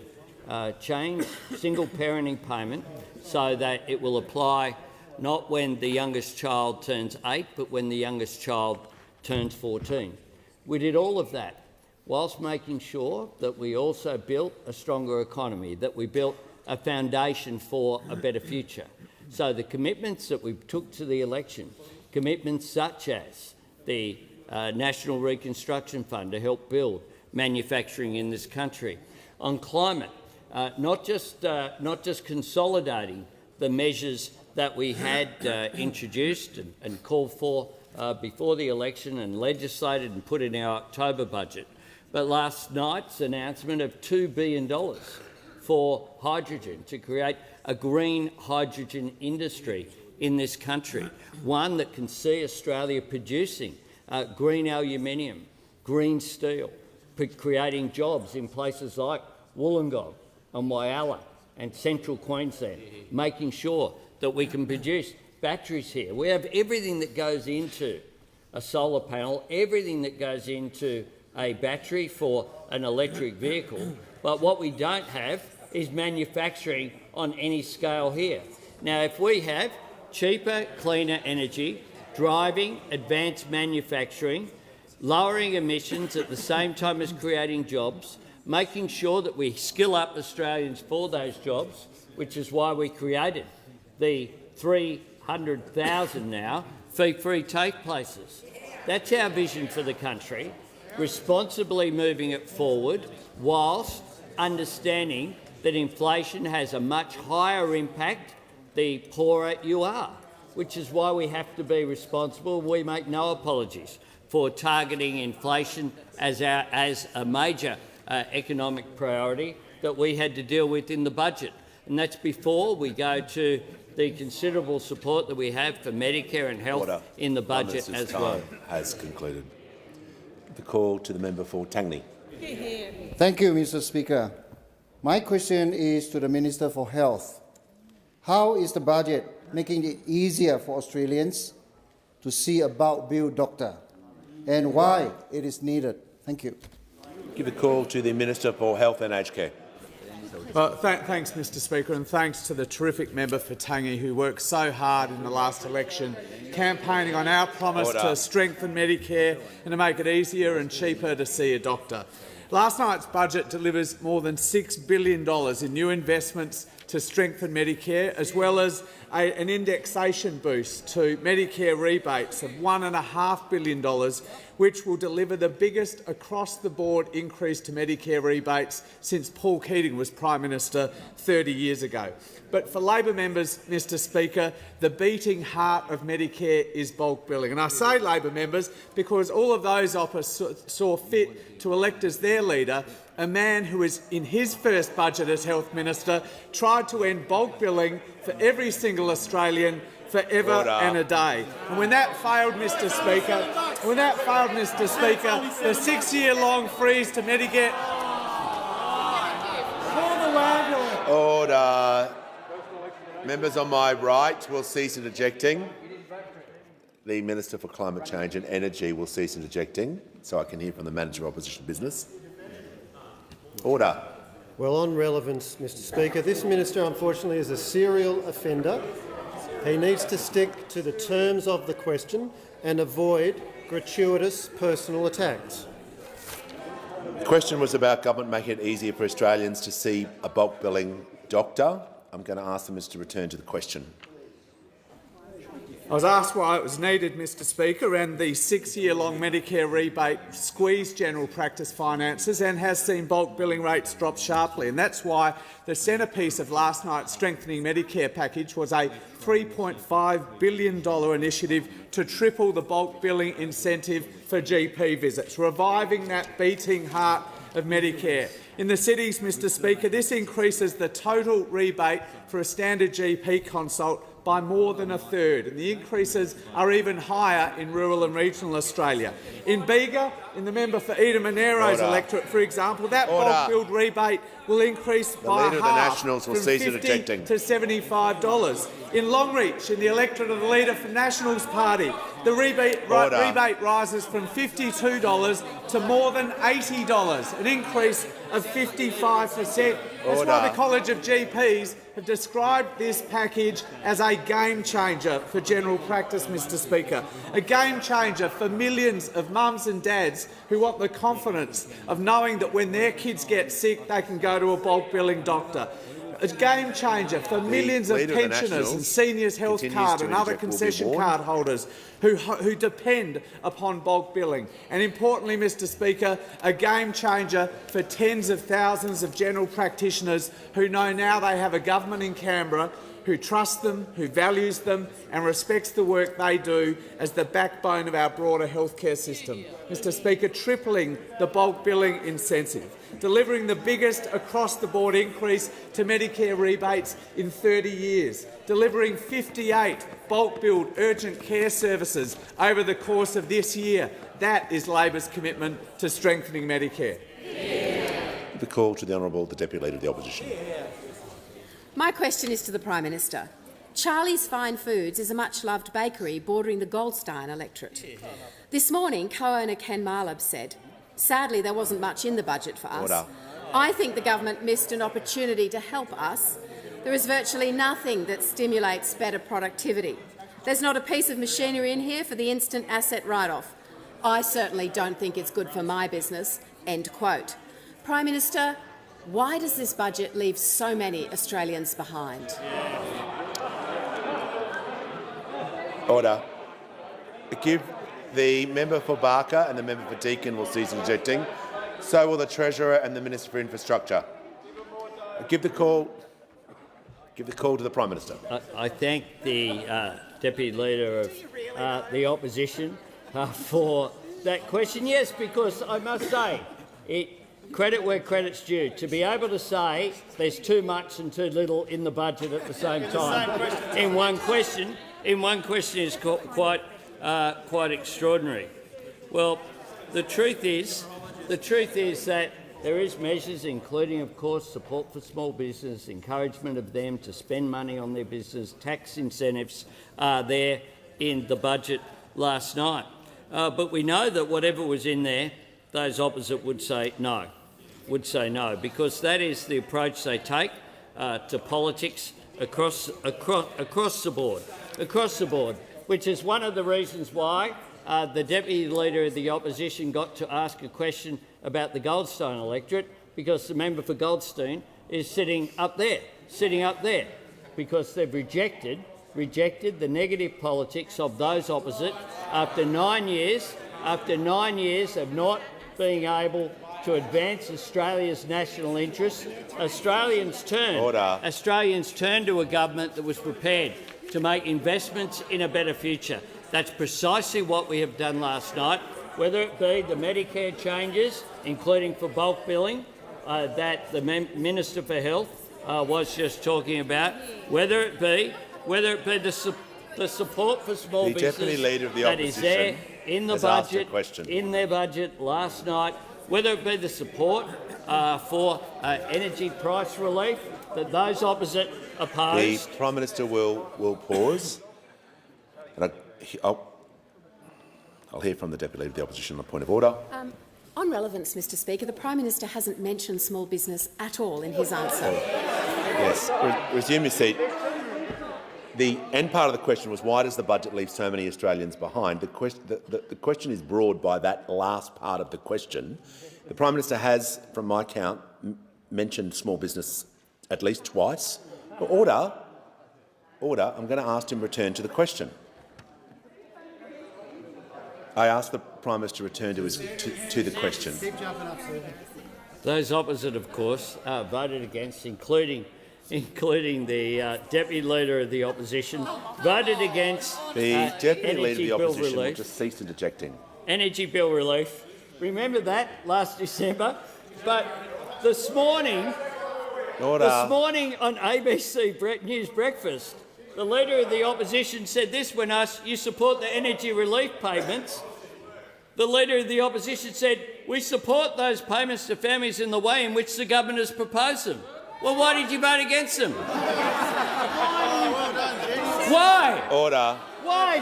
change single parenting payment so that it will apply not when the youngest child turns 8, but when the youngest child turns 14. We did all of that whilst making sure that we also built a stronger economy, that we built a foundation for a better future. So the commitments that we took to the election commitments such as the National Reconstruction Fund to help build manufacturing in this country. On climate, not just consolidating the measures that we had introduced and called for before the election and legislated and put in our October budget, but last night's announcement of $2 billion for hydrogen to create a green hydrogen industry in this country, one that can see Australia producing green aluminium, green steel, creating jobs in places like Wollongong and Whyalla and central Queensland, making sure that we can produce batteries here. We have everything that goes into a solar panel, everything that goes into a battery for an electric vehicle, but what we don't have is manufacturing on any scale here. Now, if we have cheaper, cleaner energy, driving advanced manufacturing, lowering emissions at the same time as creating jobs, making sure that we skill up Australians for those jobs, which is why we created the 300,000 now fee-free take places. That's our vision for the country, responsibly moving it forward whilst understanding that inflation has a much higher impact the poorer you are, which is why we have to be responsible. We make no apologies for targeting inflation as a major economic priority that we had to deal with in the budget. And that's before we go to the considerable support that we have for Medicare and health in the budget as well. Has concluded. The call to the member for Tangney. Thank you, Mr. Speaker. My question is to the Minister for Health. How is the budget making it easier for Australians to see a bulk bill doctor, and why it is needed? Thank you. Give a call to the Minister for Health and Aged Care. Well, thanks, Mr. Speaker, and thanks to the terrific member for Tangi who worked so hard in the last election, campaigning on our promise to strengthen Medicare and to make it easier and cheaper to see a doctor. Last night's budget delivers more than $6 billion in new investments to strengthen Medicare, as well as an indexation boost to Medicare rebates of $1.5 billion, which will deliver the biggest across-the-board increase to Medicare rebates since Paul Keating was Prime Minister 30 years ago. But for Labor members, Mr. Speaker, the beating heart of Medicare is bulk billing. And I say Labor members because all of those opposite saw fit to elect as their leader a man who is, in his first budget as Health Minister, tried to end bulk billing for every single Australian forever and a day. And when that failed, Mr. Speaker, the 6-year-long freeze to Medicare. Order. Members on my right will cease interjecting. The Minister for Climate Change and Energy will cease interjecting, so I can hear from the Manager of Opposition Business. Order. Well, on relevance, Mr. Speaker, this minister unfortunately is a serial offender. He needs to stick to the terms of the question and avoid gratuitous personal attacks. The question was about government making it easier for Australians to see a bulk billing doctor. I'm going to ask the Minister to return to the question. I was asked why it was needed, Mr. Speaker, and the 6-year-long Medicare rebate squeezed general practice finances and has seen bulk billing rates drop sharply. And that's why the centrepiece of last night's Strengthening Medicare package was a $3.5 billion initiative to triple the bulk billing incentive for GP visits, reviving that beating heart of Medicare. In the cities, Mr. Speaker, this increases the total rebate for a standard GP consult by more than a third, and the increases are even higher in rural and regional Australia. In Bega, in the member for Eden Monero's electorate, for example, that bulk billed rebate will increase by half from $50 to $75. In Longreach, in the electorate of the Leader for Nationals Party, the rebate rises from $52 to more than $80, an increase of 55%. That's why the College of GPs have described this package as a game changer for general practice, Mr. Speaker, a game changer for millions of mums and dads who want the confidence of knowing that when their kids get sick, they can go to a bulk billing doctor. a game changer for millions of Leader of the pensioners and Nationals seniors health continues card to and other interject. Will be concession warned. card holders who depend upon bulk billing. And importantly, Mr Speaker, a game changer for tens of thousands of general practitioners who know now they have a government in Canberra who trusts them, who values them and respects the work they do as the backbone of our broader healthcare system. Mr Speaker, tripling the bulk billing incentive, delivering the biggest across-the-board increase to Medicare rebates in 30 years, delivering 58 bulk-billed urgent care services over the course of this year. That is Labor's commitment to strengthening Medicare. The call to the Honourable the Deputy Leader of the Opposition. My question is to the Prime Minister. Charlie's Fine Foods is a much-loved bakery bordering the Goldstein electorate. This morning, co-owner Ken Marlab said, "Sadly, there wasn't much in the budget for us. Order. I think the government missed an opportunity to help us. There is virtually nothing that stimulates better productivity. There's not a piece of machinery in here for the instant asset write-off. I certainly don't think it's good for my business." End quote. Prime Minister, why does this budget leave so many Australians behind? Order. Give the member for Barker and the member for Deakin will cease interjecting. So will the Treasurer and the Minister for Infrastructure. Give the call to the Prime Minister. I thank the Deputy Leader of the Opposition for that question. Yes, because I must say, credit where credit's due. To be able to say there's too much and too little in the budget at the same time in one question is quite extraordinary. Well, the truth is that there is measures, including, of course, support for small business, encouragement of them to spend money on their business, tax incentives there in the budget last night. But we know that whatever was in there, those opposite would say no, because that is the approach they take to politics across the board, which is one of the reasons why the Deputy Leader of the Opposition got to ask a question about the Goldstein electorate, because the member for Goldstein is sitting up there, because they've rejected the negative politics of those opposite after 9 years of not being able to advance Australia's national interests. Australians turned to a government that was prepared to make investments in a better future. That's precisely what we have done last night, whether it be the Medicare changes, including for bulk billing, that the Minister for Health was just talking about, whether it be the support for small business Deputy Leader of the that is there in the budget, in their budget last night, whether it be the support for energy price relief that those opposite opposed. The Prime Minister will pause. And I'll hear from the Deputy Leader of the Opposition on the point of order. On relevance, Mr Speaker, the Prime Minister hasn't mentioned small business at all in his answer. Yes, resume your seat. The end part of the question was, why does the budget leave so many Australians behind? The question is broad by that last part of the question. The Prime Minister has, from my count, mentioned small business at least twice. Order. I'm going to ask him to return to the question. I ask the Prime Minister to return to the question. Those opposite, of course, voted against, including the Deputy Leader of the Opposition, voted against the Deputy Leader of the Opposition will relief. just cease interjecting. Energy bill relief. Remember that last December? But this morning on ABC News Breakfast, the Leader of the Opposition said this when asked, "You support the energy relief payments?" The Leader of the Opposition said, "We support those payments to families in the way in which the government has proposed them." Well, why did you vote against them? Why? Order. Why?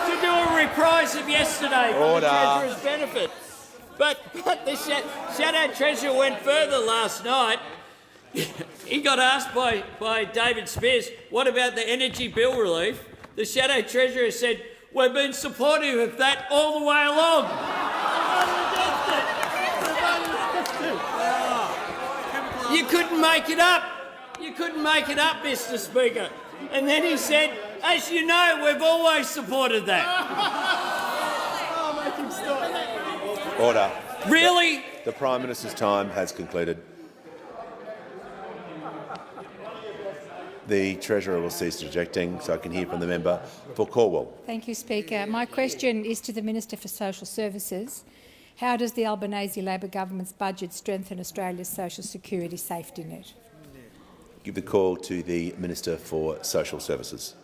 To do a reprise of yesterday for the Treasurer's benefit. But the Shadow Treasurer went further last night. He got asked by David Spears, what about the energy bill relief? The Shadow Treasurer said, "We've been supportive of that all the way along." You couldn't make it up. You couldn't make it up, Mr. Speaker. And then he said, as you know, we've always supported that. Order. Really? The Prime Minister's time has concluded. The Treasurer will cease interjecting so I can hear from the member for Cornwall. Thank you, Speaker. My question is to the Minister for Social Services. How does the Albanese Labor government's budget strengthen Australia's social security safety net? Give the call to the Minister for Social Services.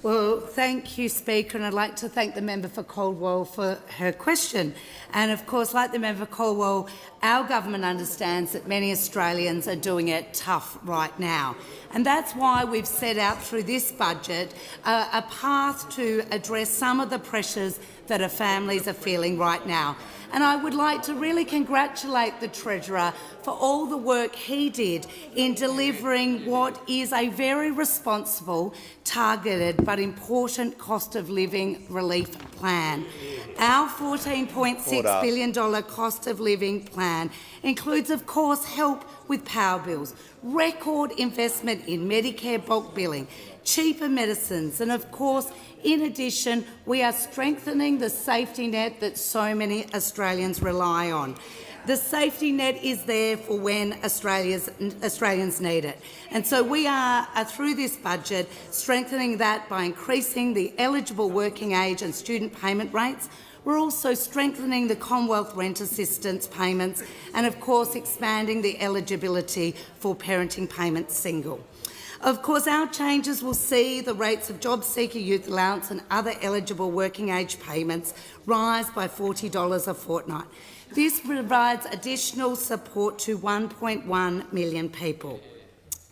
Well, thank you, Speaker, and I'd like to thank the member for Caldwell for her question. And of course, like the member for Caldwell, our government understands that many Australians are doing it tough right now. And that's why we've set out through this budget a path to address some of the pressures that our families are feeling right now. And I would like to really congratulate the Treasurer for all the work he did in delivering what is a very responsible, targeted but important cost of living relief plan. Our $14.6 billion cost of living plan includes, of course, help with power bills, record investment in Medicare bulk billing, cheaper medicines, and of course, in addition, we are strengthening the safety net that so many Australians rely on. The safety net is there for when Australians need it. And so we are, through this budget, strengthening that by increasing the eligible working age and student payment rates. We're also strengthening the Commonwealth rent assistance payments and, of course, expanding the eligibility for parenting payments single. Of course, our changes will see the rates of job seeker youth allowance and other eligible working age payments rise by $40 a fortnight. This provides additional support to 1.1 million people.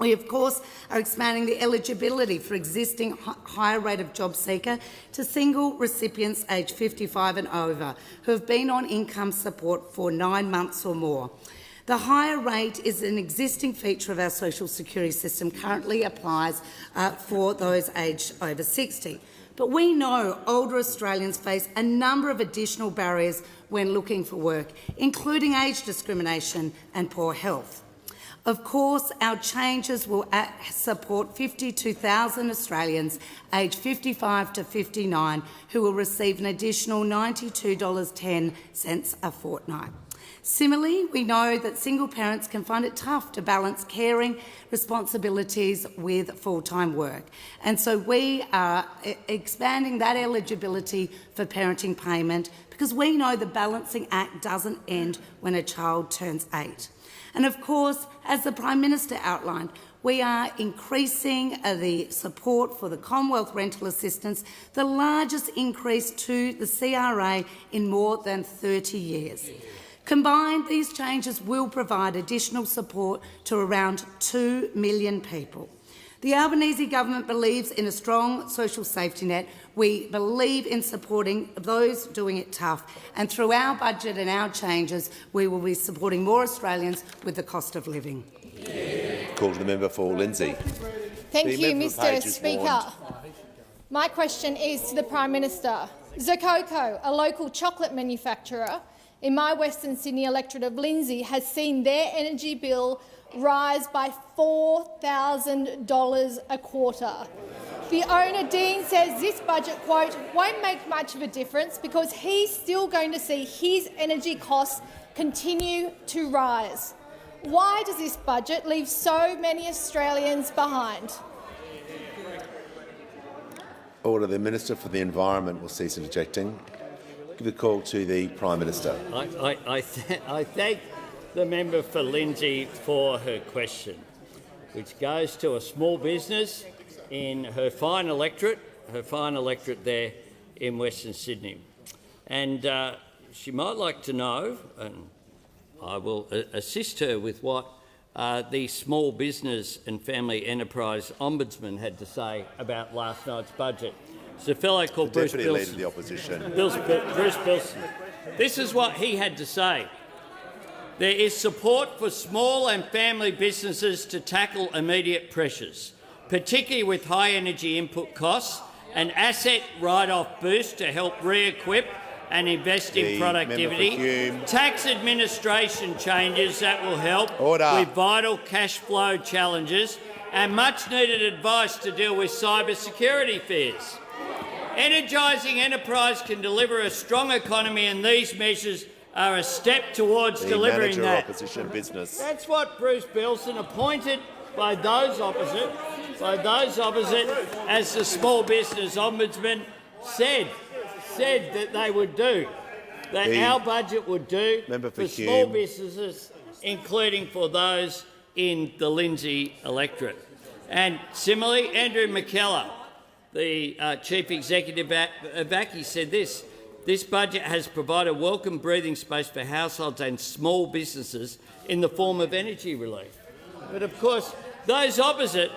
We, of course, are expanding the eligibility for existing higher rate of job seeker to single recipients aged 55 and over who have been on income support for 9 months or more. The higher rate is an existing feature of our social security system, currently applies for those aged over 60. But we know older Australians face a number of additional barriers when looking for work, including age discrimination and poor health. Of course, our changes will support 52,000 Australians aged 55 to 59 who will receive an additional $92.10 a fortnight. Similarly, we know that single parents can find it tough to balance caring responsibilities with full-time work. And so we are expanding that eligibility for parenting payment because we know the balancing act doesn't end when a child turns 8. And of course, as the Prime Minister outlined, we are increasing the support for the Commonwealth rental assistance, the largest increase to the CRA in more than 30 years. Combined, these changes will provide additional support to around 2 million people. The Albanese government believes in a strong social safety net. We believe in supporting those doing it tough, and through our budget and our changes, we will be supporting more Australians with the cost of living. Call to the member for Lindsay. Thank you, Mr. Speaker. My question is to the Prime Minister. Zakoko, a local chocolate manufacturer in my Western Sydney electorate of Lindsay, has seen their energy bill rise by $4,000 a quarter. The owner, Dean, says this budget, quote, won't make much of a difference because he's still going to see his energy costs continue to rise. Why does this budget leave so many Australians behind? Order. The Minister for the Environment will cease interjecting. Give the call to the Prime Minister. I thank the member for Lindsay for her question, which goes to a small business in her fine electorate there in Western Sydney. And she might like to know, and I will assist her with what the Small Business and Family Enterprise Ombudsman had to say about last night's budget. It's a fellow called Bruce Bilson. Leader of the Opposition. Bruce Bilson. This is what he had to say. There is support for small and family businesses to tackle immediate pressures, particularly with high energy input costs, an asset write-off boost to help re-equip and invest in The productivity, member for Hume. tax administration changes that will help Order. with vital cash flow challenges, and much-needed advice to deal with cyber security fears. Energising enterprise can deliver a strong economy, and these measures are a step towards delivering manager that. opposition business. That's what Bruce Bilson, appointed by those opposite as the small business ombudsman, said that they would do, that our budget would do for small businesses, including for those in the Lindsay electorate. And similarly, Andrew McKellar, the Chief Executive at VACI, said this: "This budget has provided welcome breathing space for households and small businesses in the form of energy relief." But of course, those opposite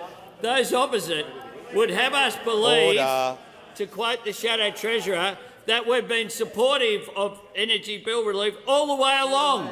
would have us believe, to quote the Shadow Treasurer, that we've been supportive of energy bill relief all the way along.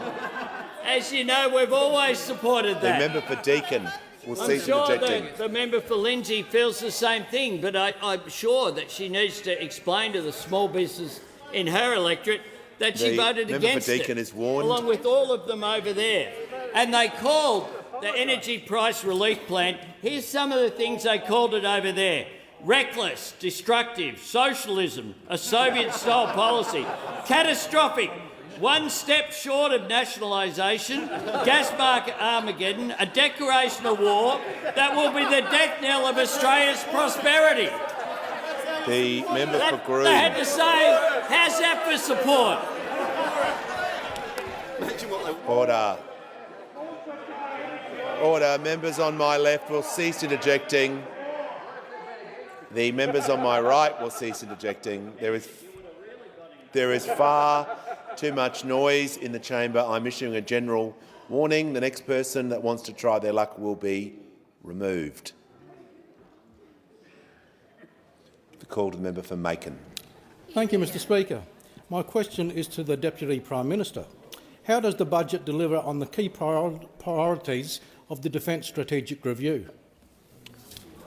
As you know, we've always supported that. The member for Deakin will I'm cease sure interjecting. the member for Lindsay feels the same thing, but I'm sure that she needs to explain to the small business in her electorate that she The voted member against for Deakin it, is warned. along with all of them over there. And they called the energy price relief plan, here's some of the things they called it over there: reckless, destructive, socialism, a Soviet-style policy, catastrophic, one step short of nationalisation, gas market Armageddon, a declaration of war that will be the death knell of Australia's prosperity. The member for Groom. They had to say, how's that for support? Order. Order. Members on my left will cease interjecting. The members on my right will cease interjecting. There is far too much noise in the chamber. I'm issuing a general warning. The next person that wants to try their luck will be removed. The call to the member for Macon. Thank you, Mr Speaker. My question is to the Deputy Prime Minister. How does the budget deliver on the key priorities of the Defence Strategic Review?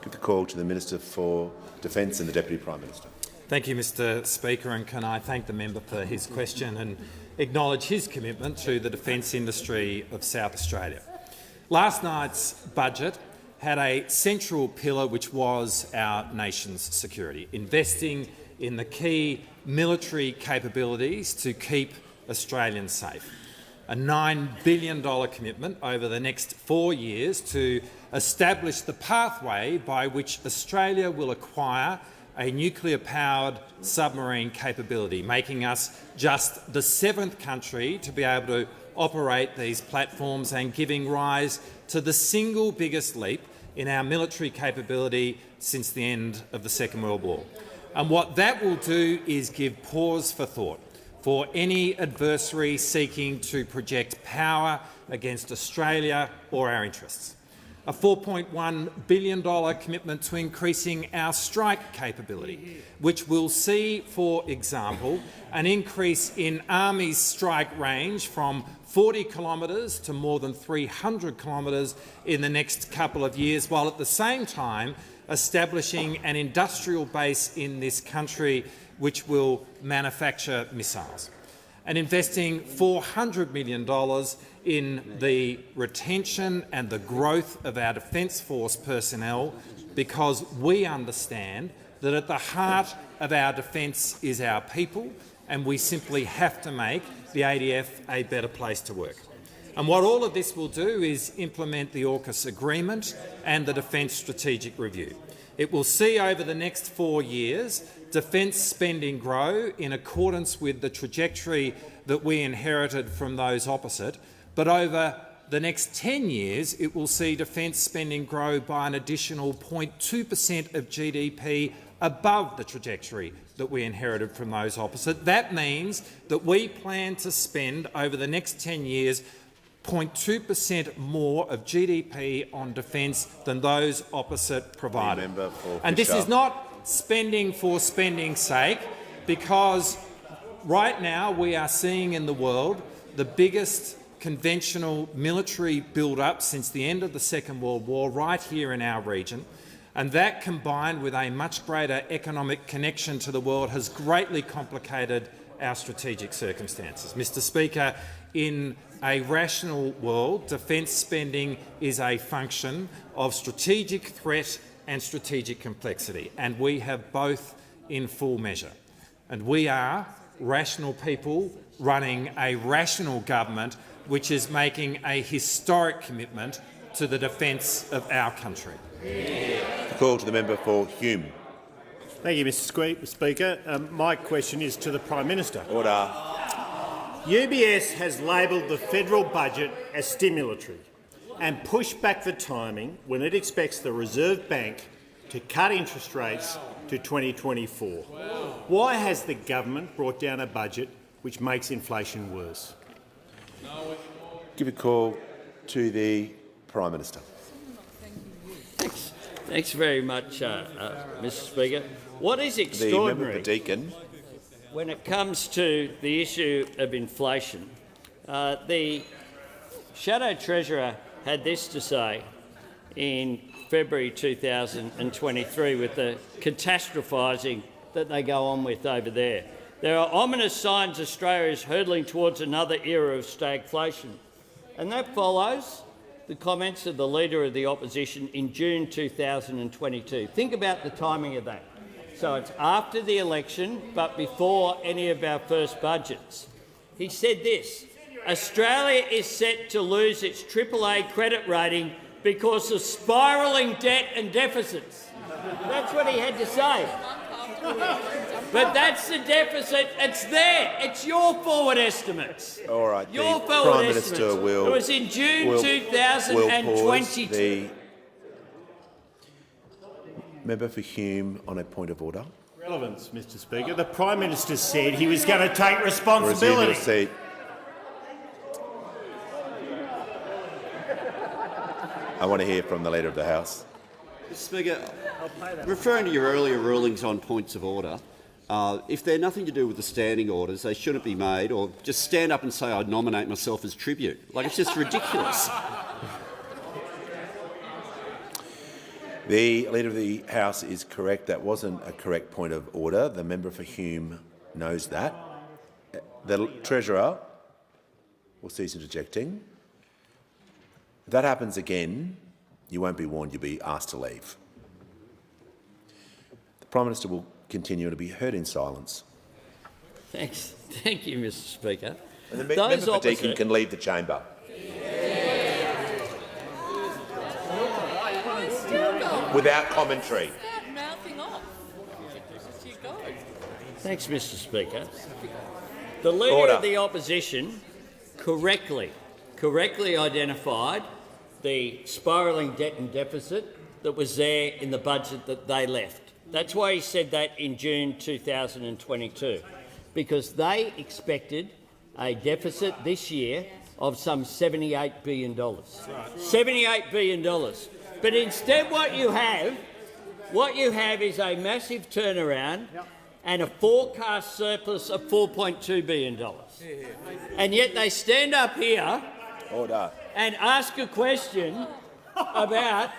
Give the call to the Minister for Defence and the Deputy Prime Minister. Thank you, Mr Speaker, and can I thank the member for his question and acknowledge his commitment to the defence industry of South Australia. Last night's budget had a central pillar which was our nation's security, investing in the key military capabilities to keep Australians safe. A $9 billion commitment over the next 4 years to establish the pathway by which Australia will acquire a nuclear-powered submarine capability, making us just the 7th country to be able to operate these platforms and giving rise to the single biggest leap in our military capability since the end of the Second World War. And what that will do is give pause for thought for any adversary seeking to project power against Australia or our interests. A $4.1 billion commitment to increasing our strike capability, which will see, for example, an increase in Army's strike range from 40 kilometres to more than 300 kilometres in the next couple of years, while at the same time establishing an industrial base in this country which will manufacture missiles, and investing $400 million in the retention and the growth of our Defence Force personnel, because we understand that at the heart of our defence is our people, and we simply have to make the ADF a better place to work. And what all of this will do is implement the AUKUS agreement and the Defence Strategic Review. It will see over the next 4 years defence spending grow in accordance with the trajectory that we inherited from those opposite, but over the next 10 years it will see defence spending grow by an additional 0.2% of GDP above the trajectory that we inherited from those opposite. That means that we plan to spend over the next 10 years 0.2% more of GDP on defence than those opposite provided. And this is not spending for spending's sake, because right now we are seeing in the world the biggest conventional military build-up since the end of the Second World War right here in our region, and that, combined with a much greater economic connection to the world, has greatly complicated our strategic circumstances. Mr Speaker, in a rational world, defence spending is a function of strategic threat and strategic complexity, and we have both in full measure. And we are rational people running a rational government which is making a historic commitment to the defence of our country. Call to the member for Hume. Thank you, Mr Speaker. My question is to the Prime Minister. Order. UBS has labelled the federal budget as stimulatory and pushed back the timing when it expects the Reserve Bank to cut interest rates to 2024. Why has the government brought down a budget which makes inflation worse? Give a call to the Prime Minister. Thanks very much, Mr Speaker. What is The member extraordinary for Deakin. when it comes to the issue of inflation, the Shadow Treasurer had this to say in February 2023 with the catastrophising that they go on with over there. There are ominous signs Australia is hurtling towards another era of stagflation. And that follows the comments of the Leader of the Opposition in June 2022. Think about the timing of that. So it's after the election, but before any of our first budgets. He said this: Australia is set to lose its AAA credit rating because of spiralling debt and deficits. That's what he had to say. But that's the deficit. It's there. It's your forward estimates. All right. Your the forward Prime estimates. Minister will. It was in June will 2022. pause. The member for Hume on a point of order. Relevance, Mr Speaker. The Prime Minister said he was going to take Resume responsibility. your seat. I want to hear from the Leader of the House. Mr Speaker, referring to your earlier rulings on points of order, if they're nothing to do with the standing orders, they shouldn't be made, or just stand up and say I nominate myself as tribute. Like, it's just ridiculous. The Leader of the House is correct. That wasn't a correct point of order. The member for Hume knows that. The Treasurer will cease interjecting. If that happens again, you won't be warned, you'll be asked to leave. The Prime Minister will continue to be heard in silence. Thanks. Thank you, Mr Speaker. And the member for Deakin can leave the chamber. Without commentary. Thanks, Mr Speaker. The Leader of the Opposition correctly identified the spiralling debt and deficit that was there in the budget that they left. That's why he said that in June 2022, because they expected a deficit this year of some $78 billion. $78 billion. But instead what you have is a massive turnaround and a forecast surplus of $4.2 billion. And yet they stand up here and ask a question about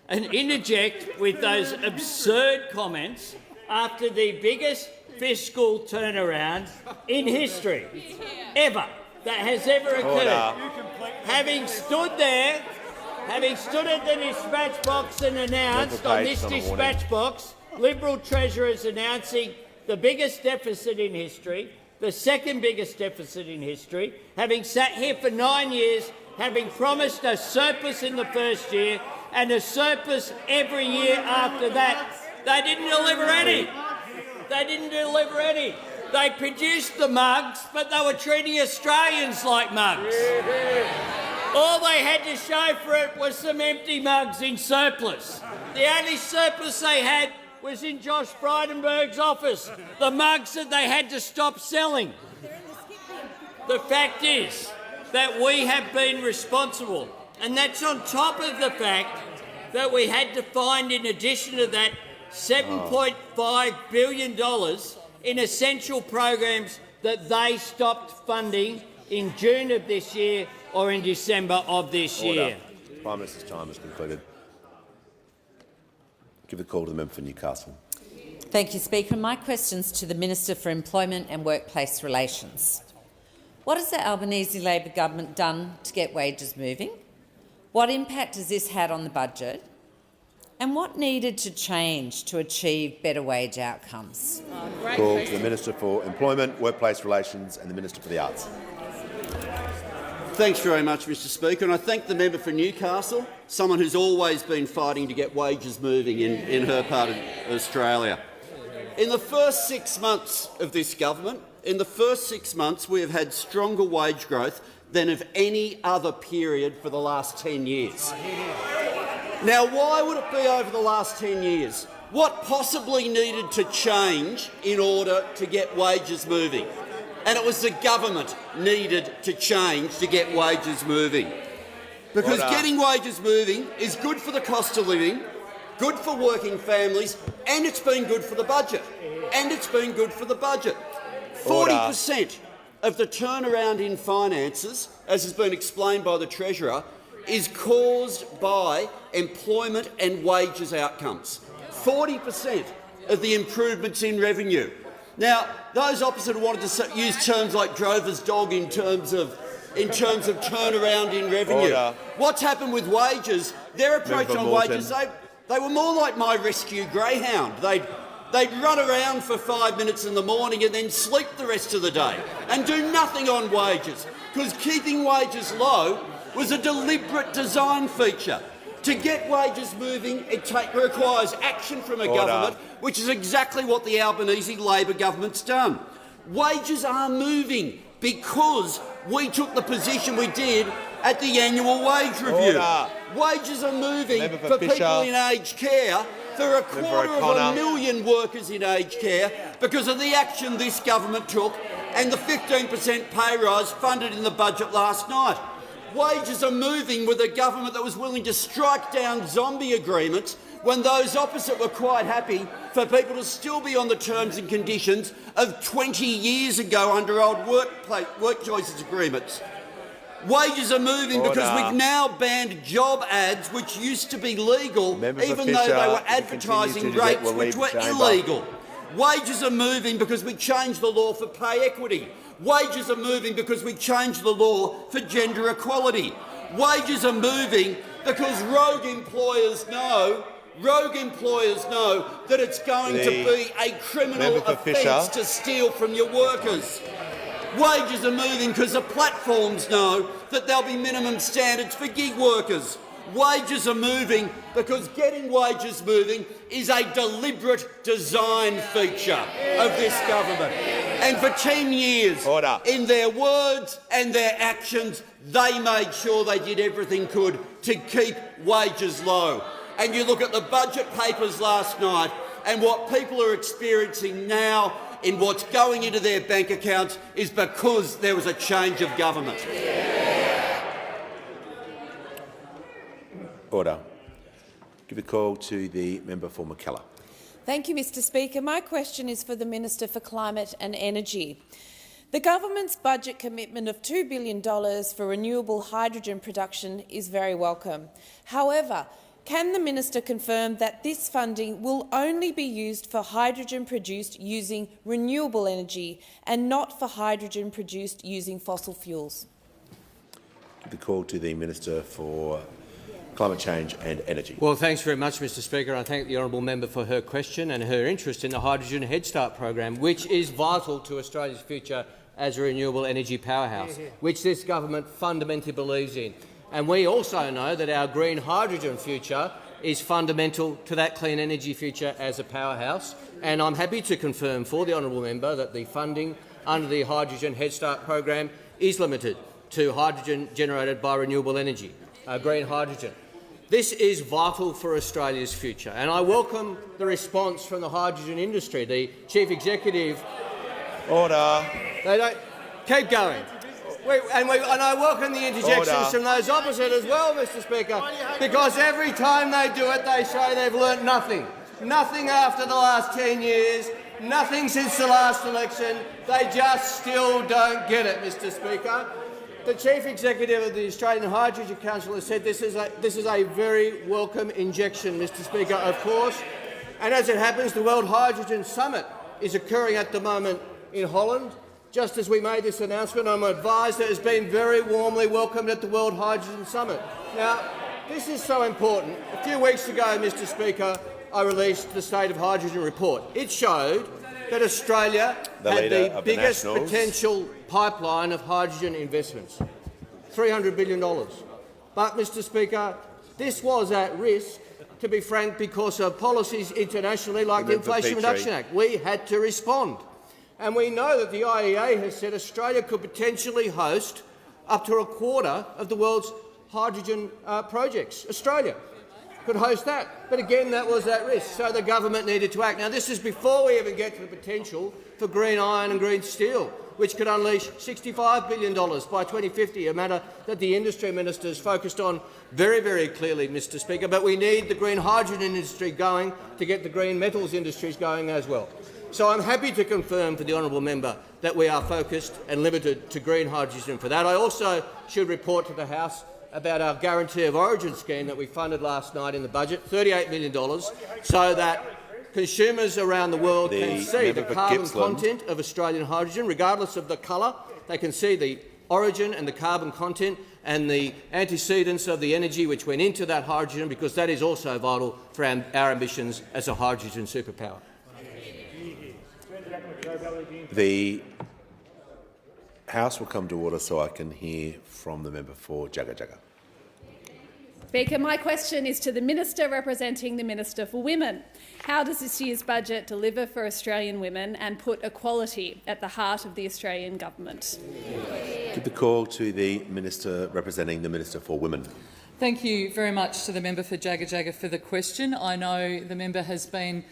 and interject with those absurd comments after the biggest fiscal turnaround in history ever that has ever occurred. Having stood there, having stood at the dispatch box and announced on this dispatch box, Liberal Treasurers announcing the biggest deficit in history, the second biggest deficit in history, having sat here for 9 years, having promised a surplus in the first year and a surplus every year after that. They didn't deliver any. They didn't deliver any. They produced the mugs, but they were treating Australians like mugs. All they had to show for it was some empty mugs in surplus. The only surplus they had was in Josh Frydenberg's office, the mugs that they had to stop selling. The fact is that we have been responsible, and that's on top of the fact that we had to find, in addition to that, $7.5 billion in essential programs that they stopped funding in June of this year or in December of this year. Prime Minister's time has concluded. Give the call to the member for Newcastle. Thank you, Speaker. My question's to the Minister for Employment and Workplace Relations. What has the Albanese Labor government done to get wages moving? What impact has this had on the budget? And what needed to change to achieve better wage outcomes? Call to the Minister for Employment, Workplace Relations and the Minister for the Arts. Thanks very much, Mr Speaker, and I thank the member for Newcastle, someone who's always been fighting to get wages moving in her part of Australia. In the first 6 months of this government, we have had stronger wage growth than of any other period for the last 10 years. Now, why would it be over the last 10 years? What possibly needed to change in order to get wages moving? And it was the government needed to change to get wages moving. Because getting wages moving is good for the cost of living, good for working families, and it's been good for the budget. 40% of the turnaround in finances, as has been explained by the Treasurer, is caused by employment and wages outcomes. 40% of the improvements in revenue. Now, those opposite wanted to use terms like drover's dog in terms of turnaround in revenue. What's happened with wages? Their approach on wages, they were more like my rescue greyhound. They'd run around for 5 minutes in the morning and then sleep the rest of the day and do nothing on wages, because keeping wages low was a deliberate design feature. To get wages moving, it requires action from a government, which is exactly what the Albanese Labor government's done. Wages are moving because we took the position we did at the annual wage review. Wages are moving for people in aged care. There are 250,000 workers in aged care because of the action this government took and the 15% pay rise funded in the budget last night. Wages are moving with a government that was willing to strike down zombie agreements when those opposite were quite happy for people to still be on the terms and conditions of 20 years ago under old work choices agreements. Wages are moving because we've now banned job ads which used to be legal, even though they were advertising rates which were illegal. Wages are moving because we changed the law for pay equity. Wages are moving because we changed the law for gender equality. Wages are moving because rogue employers know that it's going to be a criminal offence to steal from your workers. Wages are moving because the platforms know that there'll be minimum standards for gig workers. Wages are moving because getting wages moving is a deliberate design feature of this government. And for 10 years, in their words and their actions, they made sure they did everything could to keep wages low. And you look at the budget papers last night and what people are experiencing now in what's going into their bank accounts is because there was a change of government. Order. Give a call to the member for McKellar. Thank you, Mr Speaker. My question is for the Minister for Climate and Energy. The government's budget commitment of $2 billion for renewable hydrogen production is very welcome. However, can the minister confirm that this funding will only be used for hydrogen produced using renewable energy and not for hydrogen produced using fossil fuels? Give the call to the Minister for Climate Change and Energy. Well, thanks very much, Mr Speaker. I thank the honourable member for her question and her interest in the Hydrogen Head Start program, which is vital to Australia's future as a renewable energy powerhouse, which this government fundamentally believes in. And we also know that our green hydrogen future is fundamental to that clean energy future as a powerhouse. And I'm happy to confirm for the honourable member that the funding under the Hydrogen Head Start program is limited to hydrogen generated by renewable energy, green hydrogen. This is vital for Australia's future, and I welcome the response from the hydrogen industry. The Chief Executive... Order. They don't... Keep going. And I welcome the interjections from those opposite as well, Mr Speaker, because every time they do it, they say they've learnt nothing. Nothing after the last 10 years, nothing since the last election. They just still don't get it, Mr Speaker. The Chief Executive of the Australian Hydrogen Council has said this is a very welcome injection, Mr Speaker. Of course, And as it happens, the World Hydrogen Summit is occurring at the moment in Holland. Just as we made this announcement, I'm advised that it has been very warmly welcomed at the World Hydrogen Summit. Now, this is so important. A few weeks ago, Mr Speaker, I released the State of Hydrogen report. It showed that Australia had the biggest potential pipeline of hydrogen investments, $300 billion. But, Mr Speaker, this was at risk, to be frank, because of policies internationally like the Inflation Reduction Act. We had to respond. And we know that the IEA has said Australia could potentially host up to a quarter of the world's hydrogen projects. Australia could host that. But again, that was at risk, so the government needed to act. Now, this is before we even get to the potential for green iron and green steel, which could unleash $65 billion by 2050, a matter that the industry minister has focused on very, very clearly, Mr Speaker. But we need the green hydrogen industry going to get the green metals industries going as well. So I'm happy to confirm for the honourable member that we are focused and limited to green hydrogen for that. I also should report to the House about our Guarantee of Origin scheme that we funded last night in the budget, $38 million, so that consumers around the world can see the carbon content of Australian hydrogen, regardless of the colour. They can see the origin and the carbon content and the antecedents of the energy which went into that hydrogen, because that is also vital for our ambitions as a hydrogen superpower. The House will come to order so I can hear from the member for Jagga Jagga. Speaker, my question is to the Minister representing the Minister for Women. How does this year's budget deliver for Australian women and put equality at the heart of the Australian government? Give the call to the Minister representing the Minister for Women. Thank you very much to the member for Jagga Jagga for the question. I know the member has been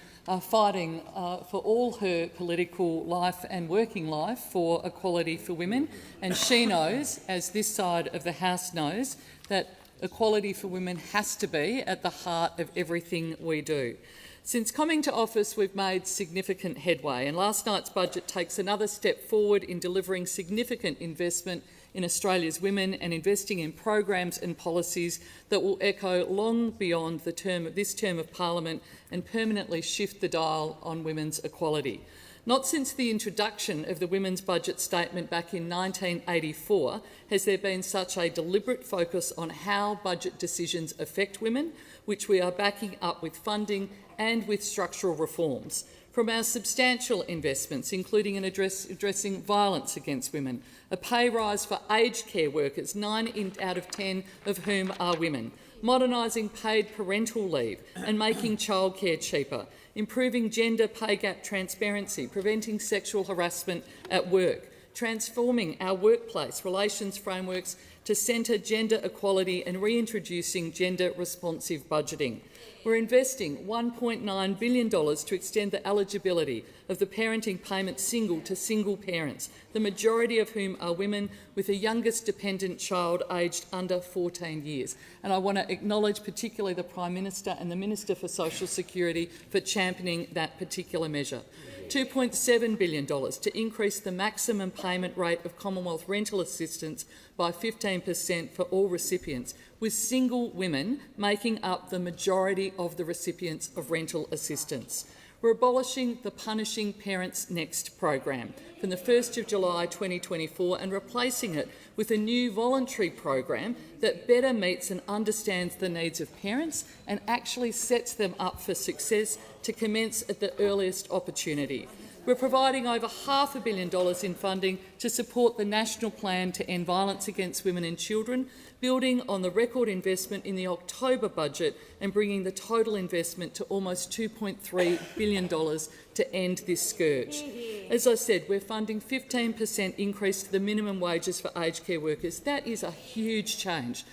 fighting for all her political life and working life for equality for women, and she knows, as this side of the House knows, that equality for women has to be at the heart of everything we do. Since coming to office, we've made significant headway, and last night's budget takes another step forward in delivering significant investment in Australia's women and investing in programs and policies that will echo long beyond this term of parliament and permanently shift the dial on women's equality. Not since the introduction of the Women's Budget Statement back in 1984 has there been such a deliberate focus on how budget decisions affect women, which we are backing up with funding and with structural reforms. From our substantial investments, including in addressing violence against women, a pay rise for aged care workers, 9 out of 10 of whom are women, modernising paid parental leave and making childcare cheaper, improving gender pay gap transparency, preventing sexual harassment at work, transforming our workplace relations frameworks to centre gender equality and reintroducing gender-responsive budgeting. We're investing $1.9 billion to extend the eligibility of the parenting payment single to single parents, the majority of whom are women with a youngest dependent child aged under 14 years. And I want to acknowledge particularly the Prime Minister and the Minister for Social Security for championing that particular measure. $2.7 billion to increase the maximum payment rate of Commonwealth rental assistance by 15% for all recipients, with single women making up the majority of the recipients of rental assistance. We're abolishing the Punishing Parents Next program from the 1st of July 2024 and replacing it with a new voluntary program that better meets and understands the needs of parents and actually sets them up for success to commence at the earliest opportunity. We're providing over $500 million in funding to support the National Plan to End Violence Against Women and Children, building on the record investment in the October budget and bringing the total investment to almost $2.3 billion to end this scourge. As I said, we're funding 15% increase to the minimum wages for aged care workers. That is a huge change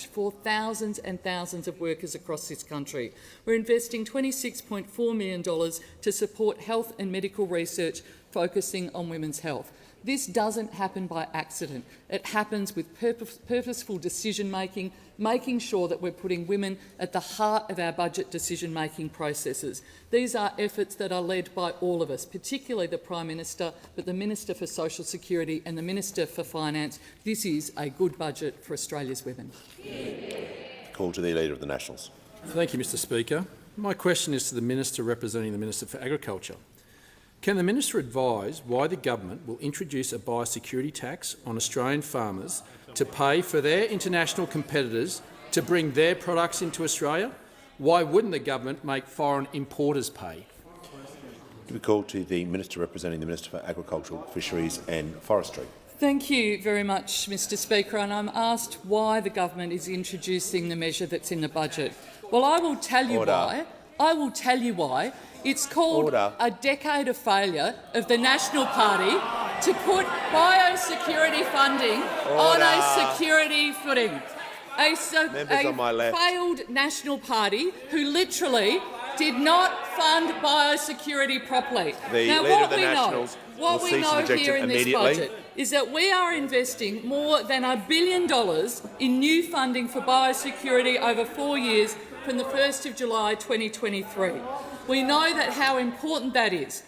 for thousands and thousands of workers across this country. We're investing $26.4 million to support health and medical research focusing on women's health. This doesn't happen by accident. It happens with purposeful decision-making, making sure that we're putting women at the heart of our budget decision-making processes. These are efforts that are led by all of us, particularly the Prime Minister, but the Minister for Social Security and the Minister for Finance. This is a good budget for Australia's women. Call to the Leader of the Nationals. Thank you, Mr Speaker. My question is to the Minister representing the Minister for Agriculture. Can the Minister advise why the government will introduce a biosecurity tax on Australian farmers to pay for their international competitors to bring their products into Australia? Why wouldn't the government make foreign importers pay? To be called to the Minister representing the Minister for Agriculture, Fisheries and Forestry. Thank you very much, Mr Speaker, and I'm asked why the government is introducing the measure that's in the budget. Well, I will tell you why. I will tell you why. It's called a decade of failure of the National Party to put biosecurity funding on a security footing. A failed National Party who literally did not fund biosecurity properly. Now, what we know here in this budget is that we are investing more than $1 billion in new funding for biosecurity over 4 years from the 1st of July 2023. We know how important that is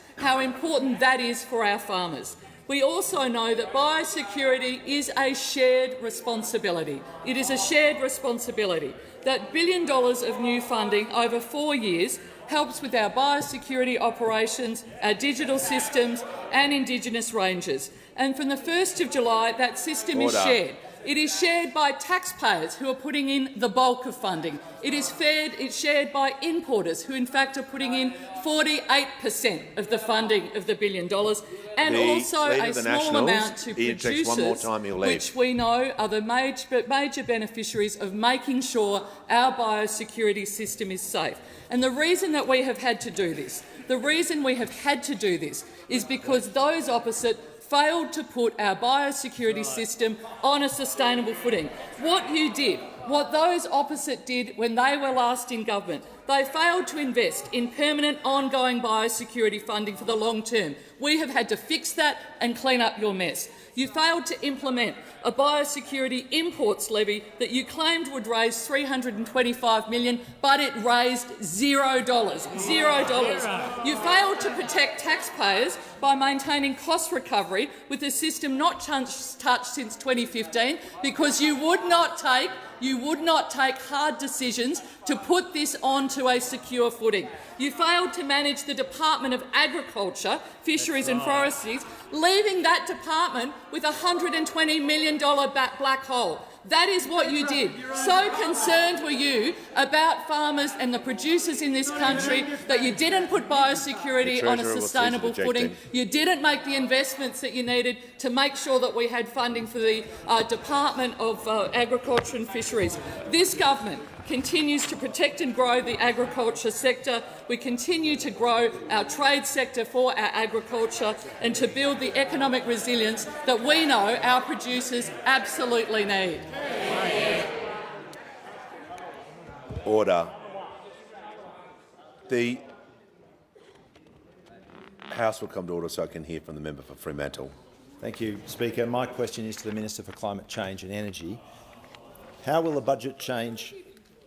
for our farmers. We also know that biosecurity is a shared responsibility. It is a shared responsibility. That $1 billion of new funding over 4 years helps with our biosecurity operations, our digital systems and Indigenous ranges. And from the 1st of July, that system is shared. It is shared by taxpayers who are putting in the bulk of funding. It's shared by importers who in fact are putting in 48% of the funding of the $1 billion, and also a small amount to producers, which we know are the major beneficiaries of making sure our biosecurity system is safe. And the reason that we have had to do this, is because those opposite failed to put our biosecurity system on a sustainable footing. What those opposite did when they were last in government, they failed to invest in permanent, ongoing biosecurity funding for the long term. We have had to fix that and clean up your mess. You failed to implement a biosecurity imports levy that you claimed would raise $325 million, but it raised $0. $0. You failed to protect taxpayers by maintaining cost recovery with a system not touched since 2015 because you would not take hard decisions to put this onto a secure footing. You failed to manage the Department of Agriculture, Fisheries and Forestry, leaving that department with a $120 million black hole. That is what you did. So concerned were you about farmers and the producers in this country that you didn't put biosecurity on a sustainable footing. You didn't make the investments that you needed to make sure that we had funding for the Department of Agriculture and Fisheries. This government continues to protect and grow the agriculture sector. We continue to grow our trade sector for our agriculture and to build the economic resilience that we know our producers absolutely need. Order. The House will come to order so I can hear from the member for Fremantle. Thank you, Speaker. My question is to the Minister for Climate Change and Energy. How will the budget change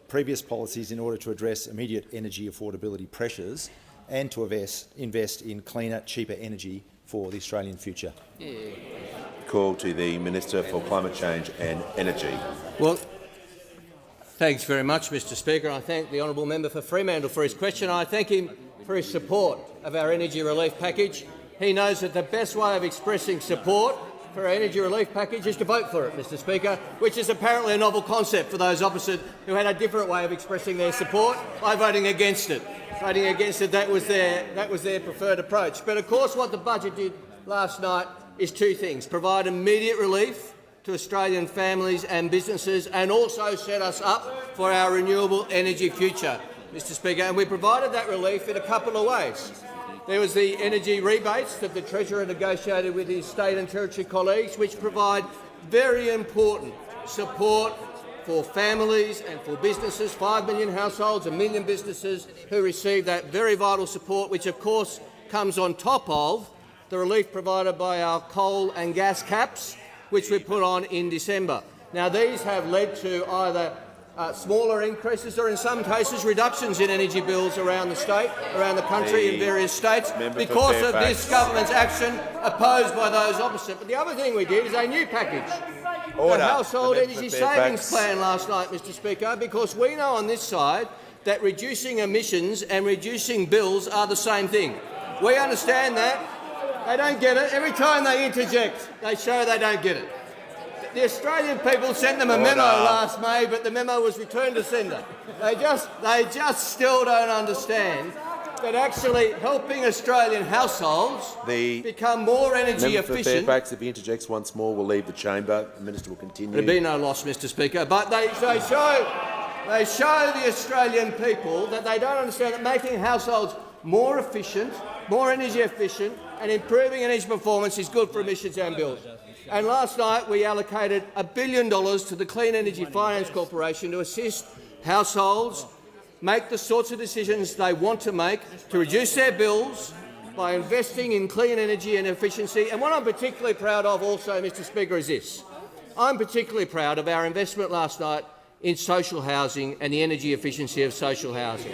previous policies in order to address immediate energy affordability pressures and to invest in cleaner, cheaper energy for the Australian future? Call to the Minister for Climate Change and Energy. Well, thanks very much, Mr Speaker. I thank the honourable member for Fremantle for his question. I thank him for his support of our energy relief package. He knows that the best way of expressing support for our energy relief package is to vote for it, Mr Speaker, which is apparently a novel concept for those opposite who had a different way of expressing their support by voting against it. That was their preferred approach. But of course what the budget did last night is two things: provide immediate relief to Australian families and businesses and also set us up for our renewable energy future, Mr Speaker. And we provided that relief in a couple of ways. There was the energy rebates that the Treasurer negotiated with his state and territory colleagues, which provide very important support for families and for businesses, 5 million households, 1 million businesses who receive that very vital support, which of course comes on top of the relief provided by our coal and gas caps, which we put on in December. Now, these have led to either smaller increases or in some cases reductions in energy bills around the country in various states because of this government's action opposed by those opposite. But the other thing we did is a new package, the Household Energy Savings Plan last night, Mr Speaker, because we know on this side that reducing emissions and reducing bills are the same thing. We understand that. They don't get it. Every time they interject, they show they don't get it. The Australian people sent them a memo last May, but the memo was returned to sender. They just still don't understand that actually helping Australian households become more energy efficient. Member for Fairfax, if he interjects once more, will leave the chamber. The minister will continue. There'll be no loss, Mr. Speaker. But they show the Australian people that they don't understand that making households more efficient, more energy efficient, and improving energy performance is good for emissions and bills. And last night we allocated $1 billion to the Clean Energy Finance Corporation to assist households make the sorts of decisions they want to make to reduce their bills by investing in clean energy and efficiency. And what I'm particularly proud of also, Mr. Speaker, is this. I'm particularly proud of our investment last night in social housing and the energy efficiency of social housing.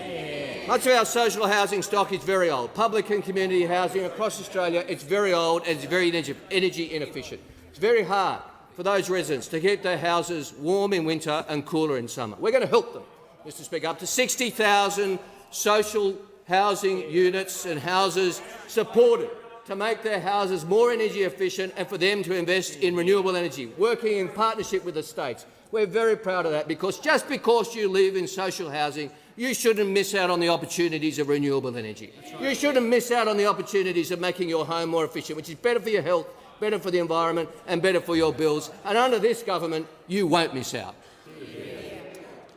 Much of our social housing stock is very old. Public and community housing across Australia, it's very old and it's very energy inefficient. It's very hard for those residents to keep their houses warm in winter and cooler in summer. We're going to help them, Mr. Speaker. Up to 60,000 social housing units and houses supported to make their houses more energy efficient and for them to invest in renewable energy, working in partnership with the states. We're very proud of that, because just because you live in social housing, you shouldn't miss out on the opportunities of renewable energy. You shouldn't miss out on the opportunities of making your home more efficient, which is better for your health, better for the environment and better for your bills. And under this government, you won't miss out.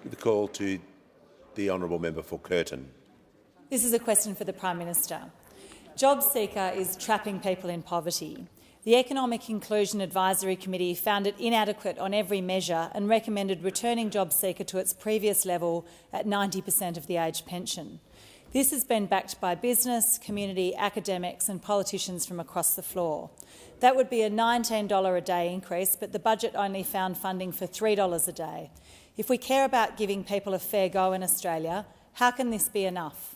The call to the honourable member for Curtin. This is a question for the Prime Minister. JobSeeker is trapping people in poverty. The Economic Inclusion Advisory Committee found it inadequate on every measure and recommended returning JobSeeker to its previous level at 90% of the age pension. This has been backed by business, community, academics and politicians from across the floor. That would be a $19 a day increase, but the budget only found funding for $3 a day. If we care about giving people a fair go in Australia, how can this be enough?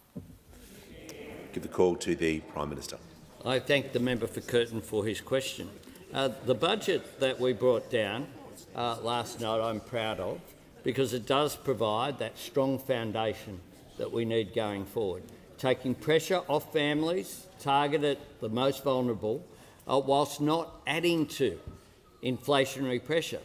Give the call to the Prime Minister. I thank the member for Curtin for his question. The budget that we brought down last night I'm proud of, because it does provide that strong foundation that we need going forward, taking pressure off families, targeted the most vulnerable, whilst not adding to inflationary pressure.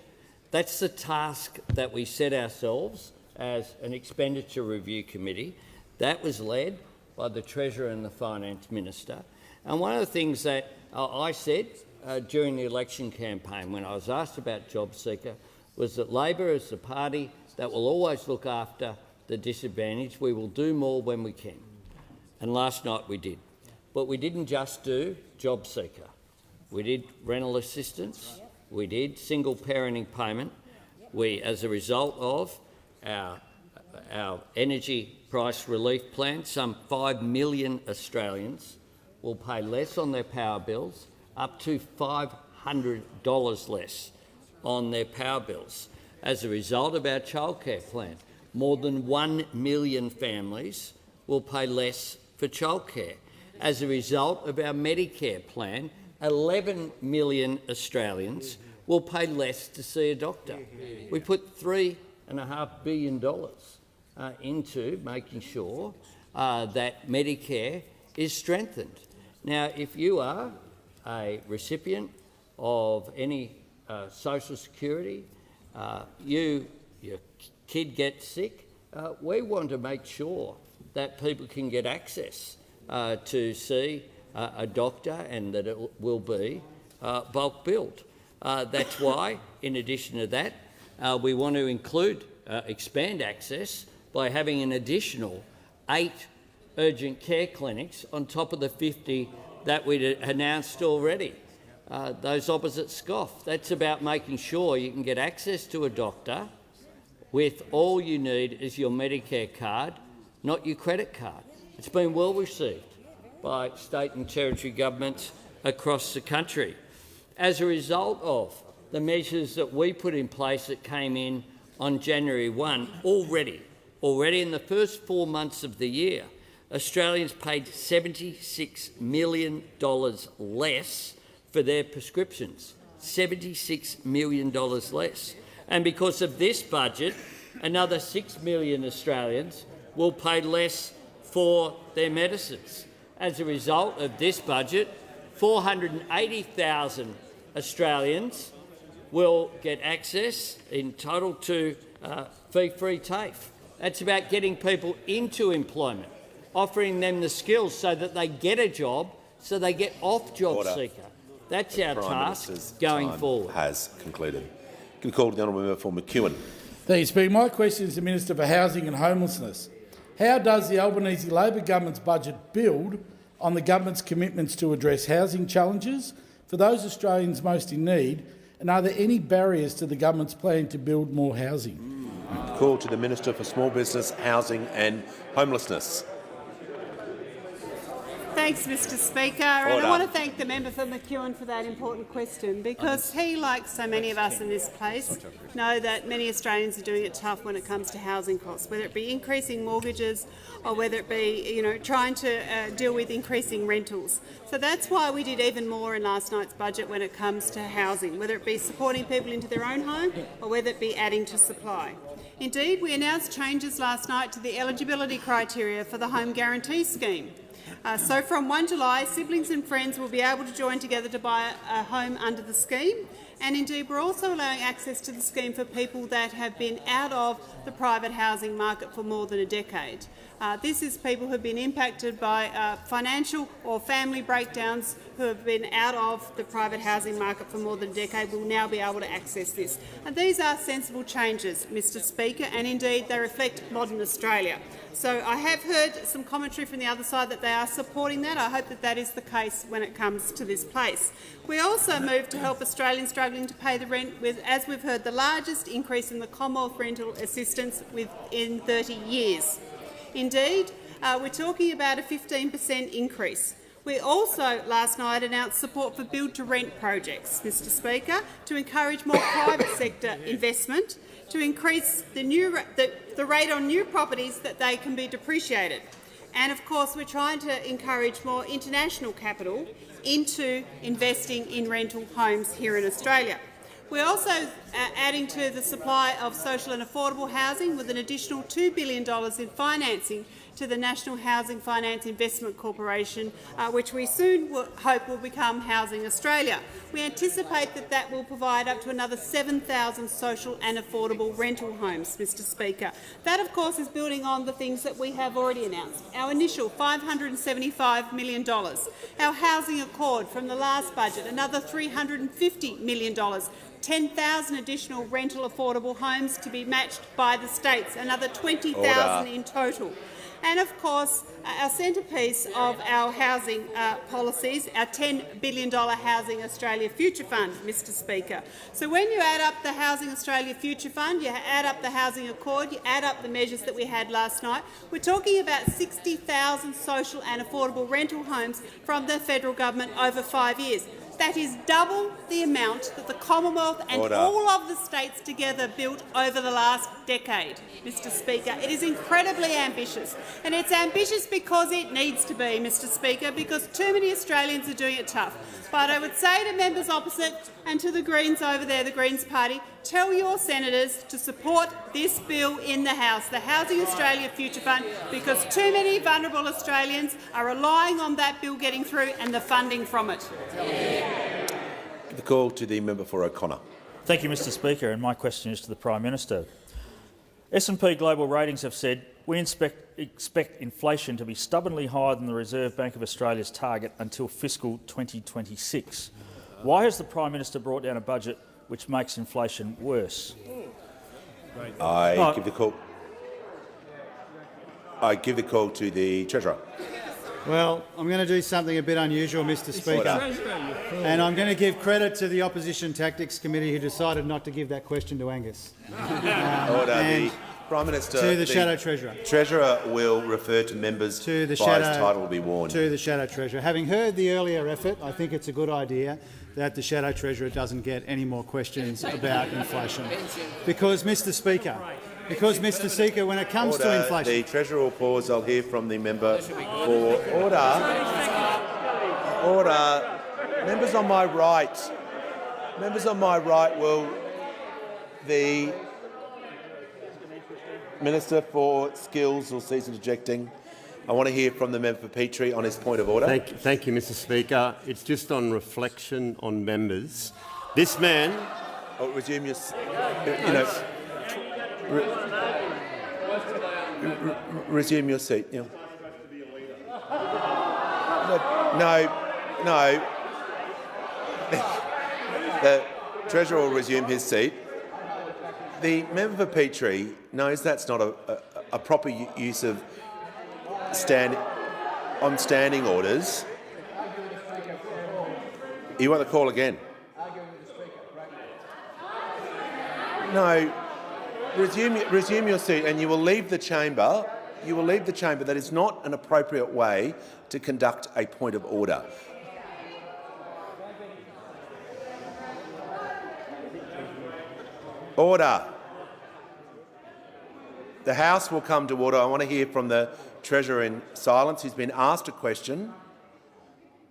That's the task that we set ourselves as an expenditure review committee. That was led by the Treasurer and the Finance Minister. And one of the things that I said during the election campaign when I was asked about JobSeeker was that Labor is the party that will always look after the disadvantaged. We will do more when we can. And last night we did. But we didn't just do JobSeeker. We did rental assistance. We did single parenting payment. We, as a result of our energy price relief plan, some 5 million Australians will pay less on their power bills, up to $500 less on their power bills. As a result of our childcare plan, more than 1 million families will pay less for childcare. As a result of our Medicare plan, 11 million Australians will pay less to see a doctor. We put $3.5 billion into making sure that Medicare is strengthened. Now, if you are a recipient of any social security, your kid gets sick, we want to make sure that people can get access to see a doctor and that it will be bulk billed. That's why, in addition to that, we want to expand access by having an additional 8 urgent care clinics on top of the 50 that we announced already. Those opposite SCOF. That's about making sure you can get access to a doctor with all you need is your Medicare card, not your credit card. It's been well received by state and territory governments across the country. As a result of the measures that we put in place that came in on January 1, already in the first 4 months of the year, Australians paid $76 million less for their prescriptions. $76 million less. And because of this budget, another 6 million Australians will pay less for their medicines. As a result of this budget, 480,000 Australians will get access in total to fee-free TAFE. That's about getting people into employment, offering them the skills so that they get a job, so they get off job seeker. That's our task going forward. Has concluded. Can call to the honourable member for McEwen. Thank you, Speaker. My question is to the Minister for Housing and Homelessness. How does the Albanese Labor government's budget build on the government's commitments to address housing challenges for those Australians most in need, and are there any barriers to the government's plan to build more housing? Call to the Minister for Small Business, Housing and Homelessness. Thanks, Mr Speaker. And I want to thank the member for McEwen for that important question, because he, like so many of us in this place, know that many Australians are doing it tough when it comes to housing costs, whether it be increasing mortgages or whether it be trying to deal with increasing rentals. So that's why we did even more in last night's budget when it comes to housing, whether it be supporting people into their own home or whether it be adding to supply. Indeed, we announced changes last night to the eligibility criteria for the Home Guarantee Scheme. So from 1 July, siblings and friends will be able to join together to buy a home under the scheme. And indeed, we're also allowing access to the scheme for people that have been out of the private housing market for more than a decade. This is people who have been impacted by financial or family breakdowns, who have been out of the private housing market for more than a decade will now be able to access this. And these are sensible changes, Mr Speaker, and indeed they reflect modern Australia. So I have heard some commentary from the other side that they are supporting that. I hope that that is the case when it comes to this place. We also moved to help Australians struggling to pay the rent with, as we've heard, the largest increase in the Commonwealth rental assistance within 30 years. Indeed, we're talking about a 15% increase. We also last night announced support for build-to-rent projects, Mr Speaker, to encourage more private sector investment, to increase the rate on new properties that they can be depreciated. And of course, we're trying to encourage more international capital into investing in rental homes here in Australia. We're also adding to the supply of social and affordable housing with an additional $2 billion in financing to the National Housing Finance Investment Corporation, which we soon hope will become Housing Australia. We anticipate that that will provide up to another 7,000 social and affordable rental homes, Mr Speaker. That, of course, is building on the things that we have already announced. Our initial $575 million, our housing accord from the last budget, another $350 million, 10,000 additional rental affordable homes to be matched by the states, another 20,000 in total. And of course, our centrepiece of our housing policies, our $10 billion Housing Australia Future Fund, Mr Speaker. So when you add up the Housing Australia Future Fund, you add up the Housing Accord, you add up the measures that we had last night, we're talking about 60,000 social and affordable rental homes from the federal government over 5 years. That is double the amount that the Commonwealth and all of the states together built over the last decade, Mr Speaker. It is incredibly ambitious, and it's ambitious because it needs to be, Mr Speaker, because too many Australians are doing it tough. But I would say to members opposite and to the Greens over there, the Greens Party, tell your senators to support this bill in the House, the Housing Australia Future Fund, because too many vulnerable Australians are relying on that bill getting through and the funding from it. The call to the member for O'Connor. Thank you, Mr Speaker, and my question is to the Prime Minister. S&P Global Ratings have said we expect inflation to be stubbornly higher than the Reserve Bank of Australia's target until fiscal 2026. Why has the Prime Minister brought down a budget which makes inflation worse? I give the call to the Treasurer. Well, I'm going to do something a bit unusual, Mr Speaker, and I'm going to give credit to the Opposition Tactics Committee who decided not to give that question to Angus. The Prime Minister, to the Shadow Treasurer. Treasurer will refer to members to the by his title will be warned. To the Shadow Treasurer. Having heard the earlier effort, I think it's a good idea that the Shadow Treasurer doesn't get any more questions about inflation. Because, Mr Speaker, when it comes to inflation... The Treasurer will pause. I'll hear from the member for order. Members on my right. Members on my right will... Minister for Skills will cease interjecting. I want to hear from the member for Petrie on his point of order. Thank you, Mr. Speaker. It's just on reflection on members. This man... resume your... resume your seat. Yeah. No. The Treasurer will resume his seat. The member for Petrie knows that's not a proper use of standing orders. You want the call again? No. Resume your seat, and you will leave the chamber. You will leave the chamber. That is not an appropriate way to conduct a point of order. Order. The House will come to order. I want to hear from the Treasurer in silence who's been asked a question.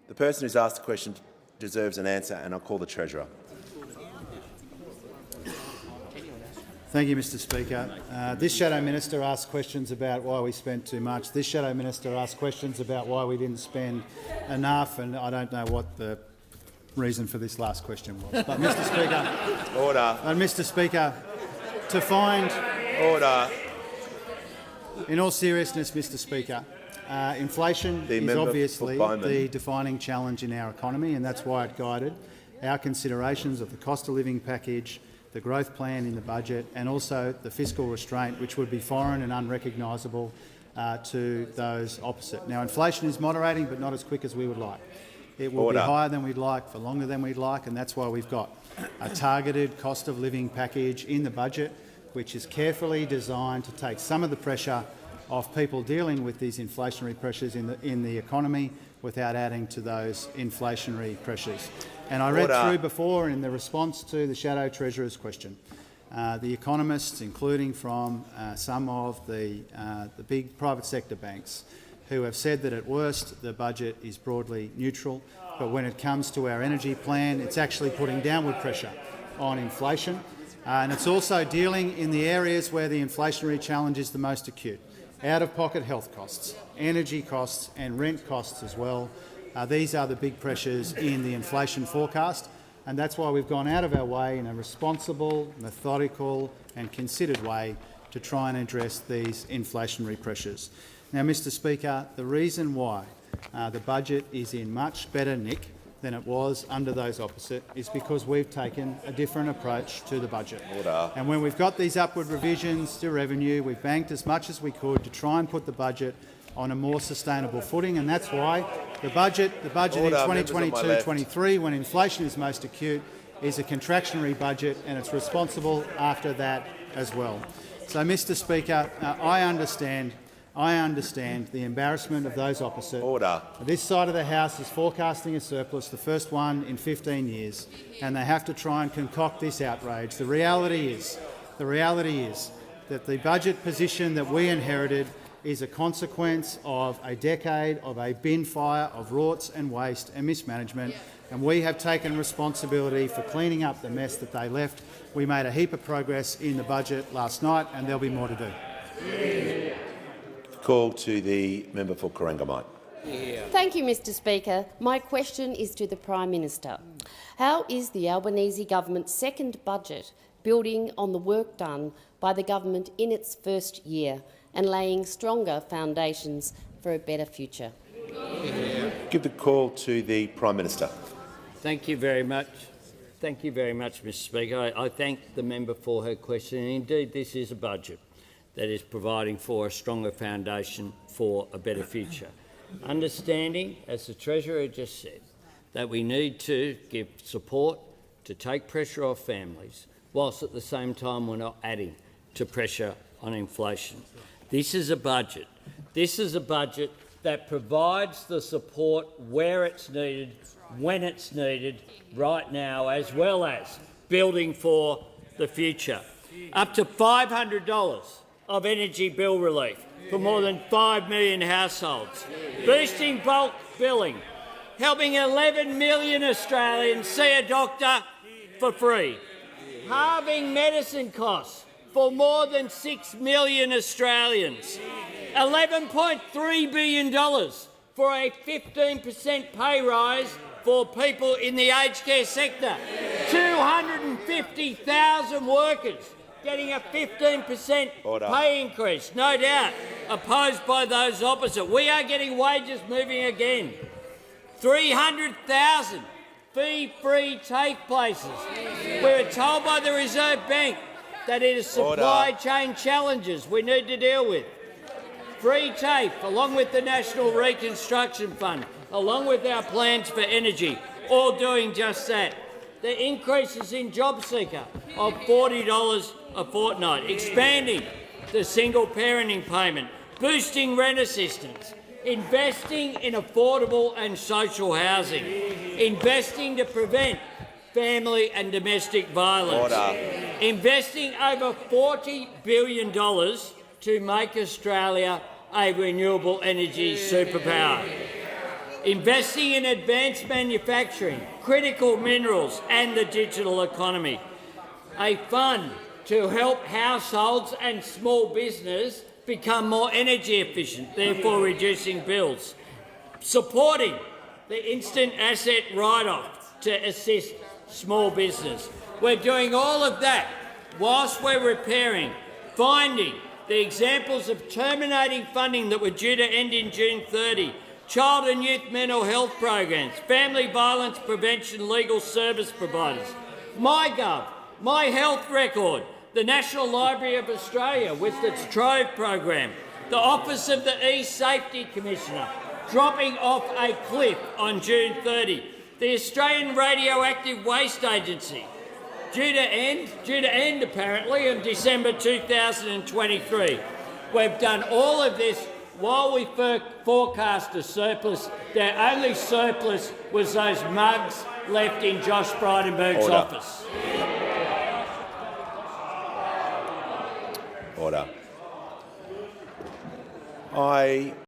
The person who's asked the question deserves an answer, and I'll call the Treasurer. Thank you, Mr. Speaker. This Shadow Minister asked questions about why we spent too much. This Shadow Minister asked questions about why we didn't spend enough, and I don't know what the reason for this last question was. But, Mr. Speaker, order. And Mr. Speaker, to find order. In all seriousness, Mr. Speaker, inflation is obviously the defining challenge in our economy, and that's why it guided our considerations of the cost of living package, the growth plan in the budget, and also the fiscal restraint, which would be foreign and unrecognisable to those opposite. Now, inflation is moderating, but not as quick as we would like. It will be higher than we'd like, for longer than we'd like, and that's why we've got a targeted cost of living package in the budget, which is carefully designed to take some of the pressure off people dealing with these inflationary pressures in the economy without adding to those inflationary pressures. And I read through before in the response to the Shadow Treasurer's question, the economists, including from some of the big private sector banks, who have said that at worst the budget is broadly neutral, but when it comes to our energy plan, it's actually putting downward pressure on inflation. And it's also dealing in the areas where the inflationary challenge is the most acute: out-of-pocket health costs, energy costs and rent costs as well. These are the big pressures in the inflation forecast, and that's why we've gone out of our way in a responsible, methodical and considered way to try and address these inflationary pressures. Now, Mr. Speaker, the reason why the budget is in much better nick than it was under those opposite is because we've taken a different approach to the budget. Order. And when we've got these upward revisions to revenue, we've banked as much as we could to try and put the budget on a more sustainable footing, and that's why the budget in 2022-23, when inflation is most acute, is a contractionary budget, and it's responsible after that as well. So, Mr. Speaker, I understand the embarrassment of those opposite. Order. This side of the House is forecasting a surplus, the first one in 15 years, and they have to try and concoct this outrage. The reality is that the budget position that we inherited is a consequence of a decade of a bin fire of rorts and waste and mismanagement, and we have taken responsibility for cleaning up the mess that they left. We made a heap of progress in the budget last night, and there'll be more to do. Call to the member for Corangamite. Thank you, Mr. Speaker. My question is to the Prime Minister. How is the Albanese government's second budget building on the work done by the government in its first year and laying stronger foundations for a better future? Give the call to the Prime Minister. Thank you very much. Thank you very much, Mr. Speaker. I thank the member for her question. Indeed, this is a budget that is providing for a stronger foundation for a better future. Understanding, as the Treasurer just said, that we need to give support to take pressure off families, whilst at the same time we're not adding to pressure on inflation. This is a budget. This is a budget that provides the support where it's needed, when it's needed, right now, as well as building for the future. Up to $500 of energy bill relief for more than 5 million households, boosting bulk billing, helping 11 million Australians see a doctor for free, halving medicine costs for more than 6 million Australians. $11.3 billion for a 15% pay rise for people in the aged care sector. 250,000 workers getting a 15% pay increase, no doubt, opposed by those opposite. We are getting wages moving again. 300,000 fee-free TAFE places. We were told by the Reserve Bank that it is supply chain challenges we need to deal with. Free TAFE, along with the National Reconstruction Fund, along with our plans for energy, all doing just that. The increases in JobSeeker of $40 a fortnight, expanding the single parenting payment, boosting rent assistance, investing in affordable and social housing, investing to prevent family and domestic violence, investing over $40 billion to make Australia a renewable energy superpower, investing in advanced manufacturing, critical minerals and the digital economy, a fund to help households and small business become more energy efficient, therefore reducing bills, supporting the instant asset write-off to assist small business. We're doing all of that whilst we're repairing, finding the examples of terminating funding that were due to end in June 30, child and youth mental health programs, family violence prevention legal service providers, MyGov, My Health Record, the National Library of Australia with its Trove program, the Office of the E-Safety Commissioner dropping off a cliff on June 30, the Australian Radioactive Waste Agency due to end apparently in December 2023. We've done all of this while we forecast a surplus. Their only surplus was those mugs left in Josh Frydenberg's office. Order. I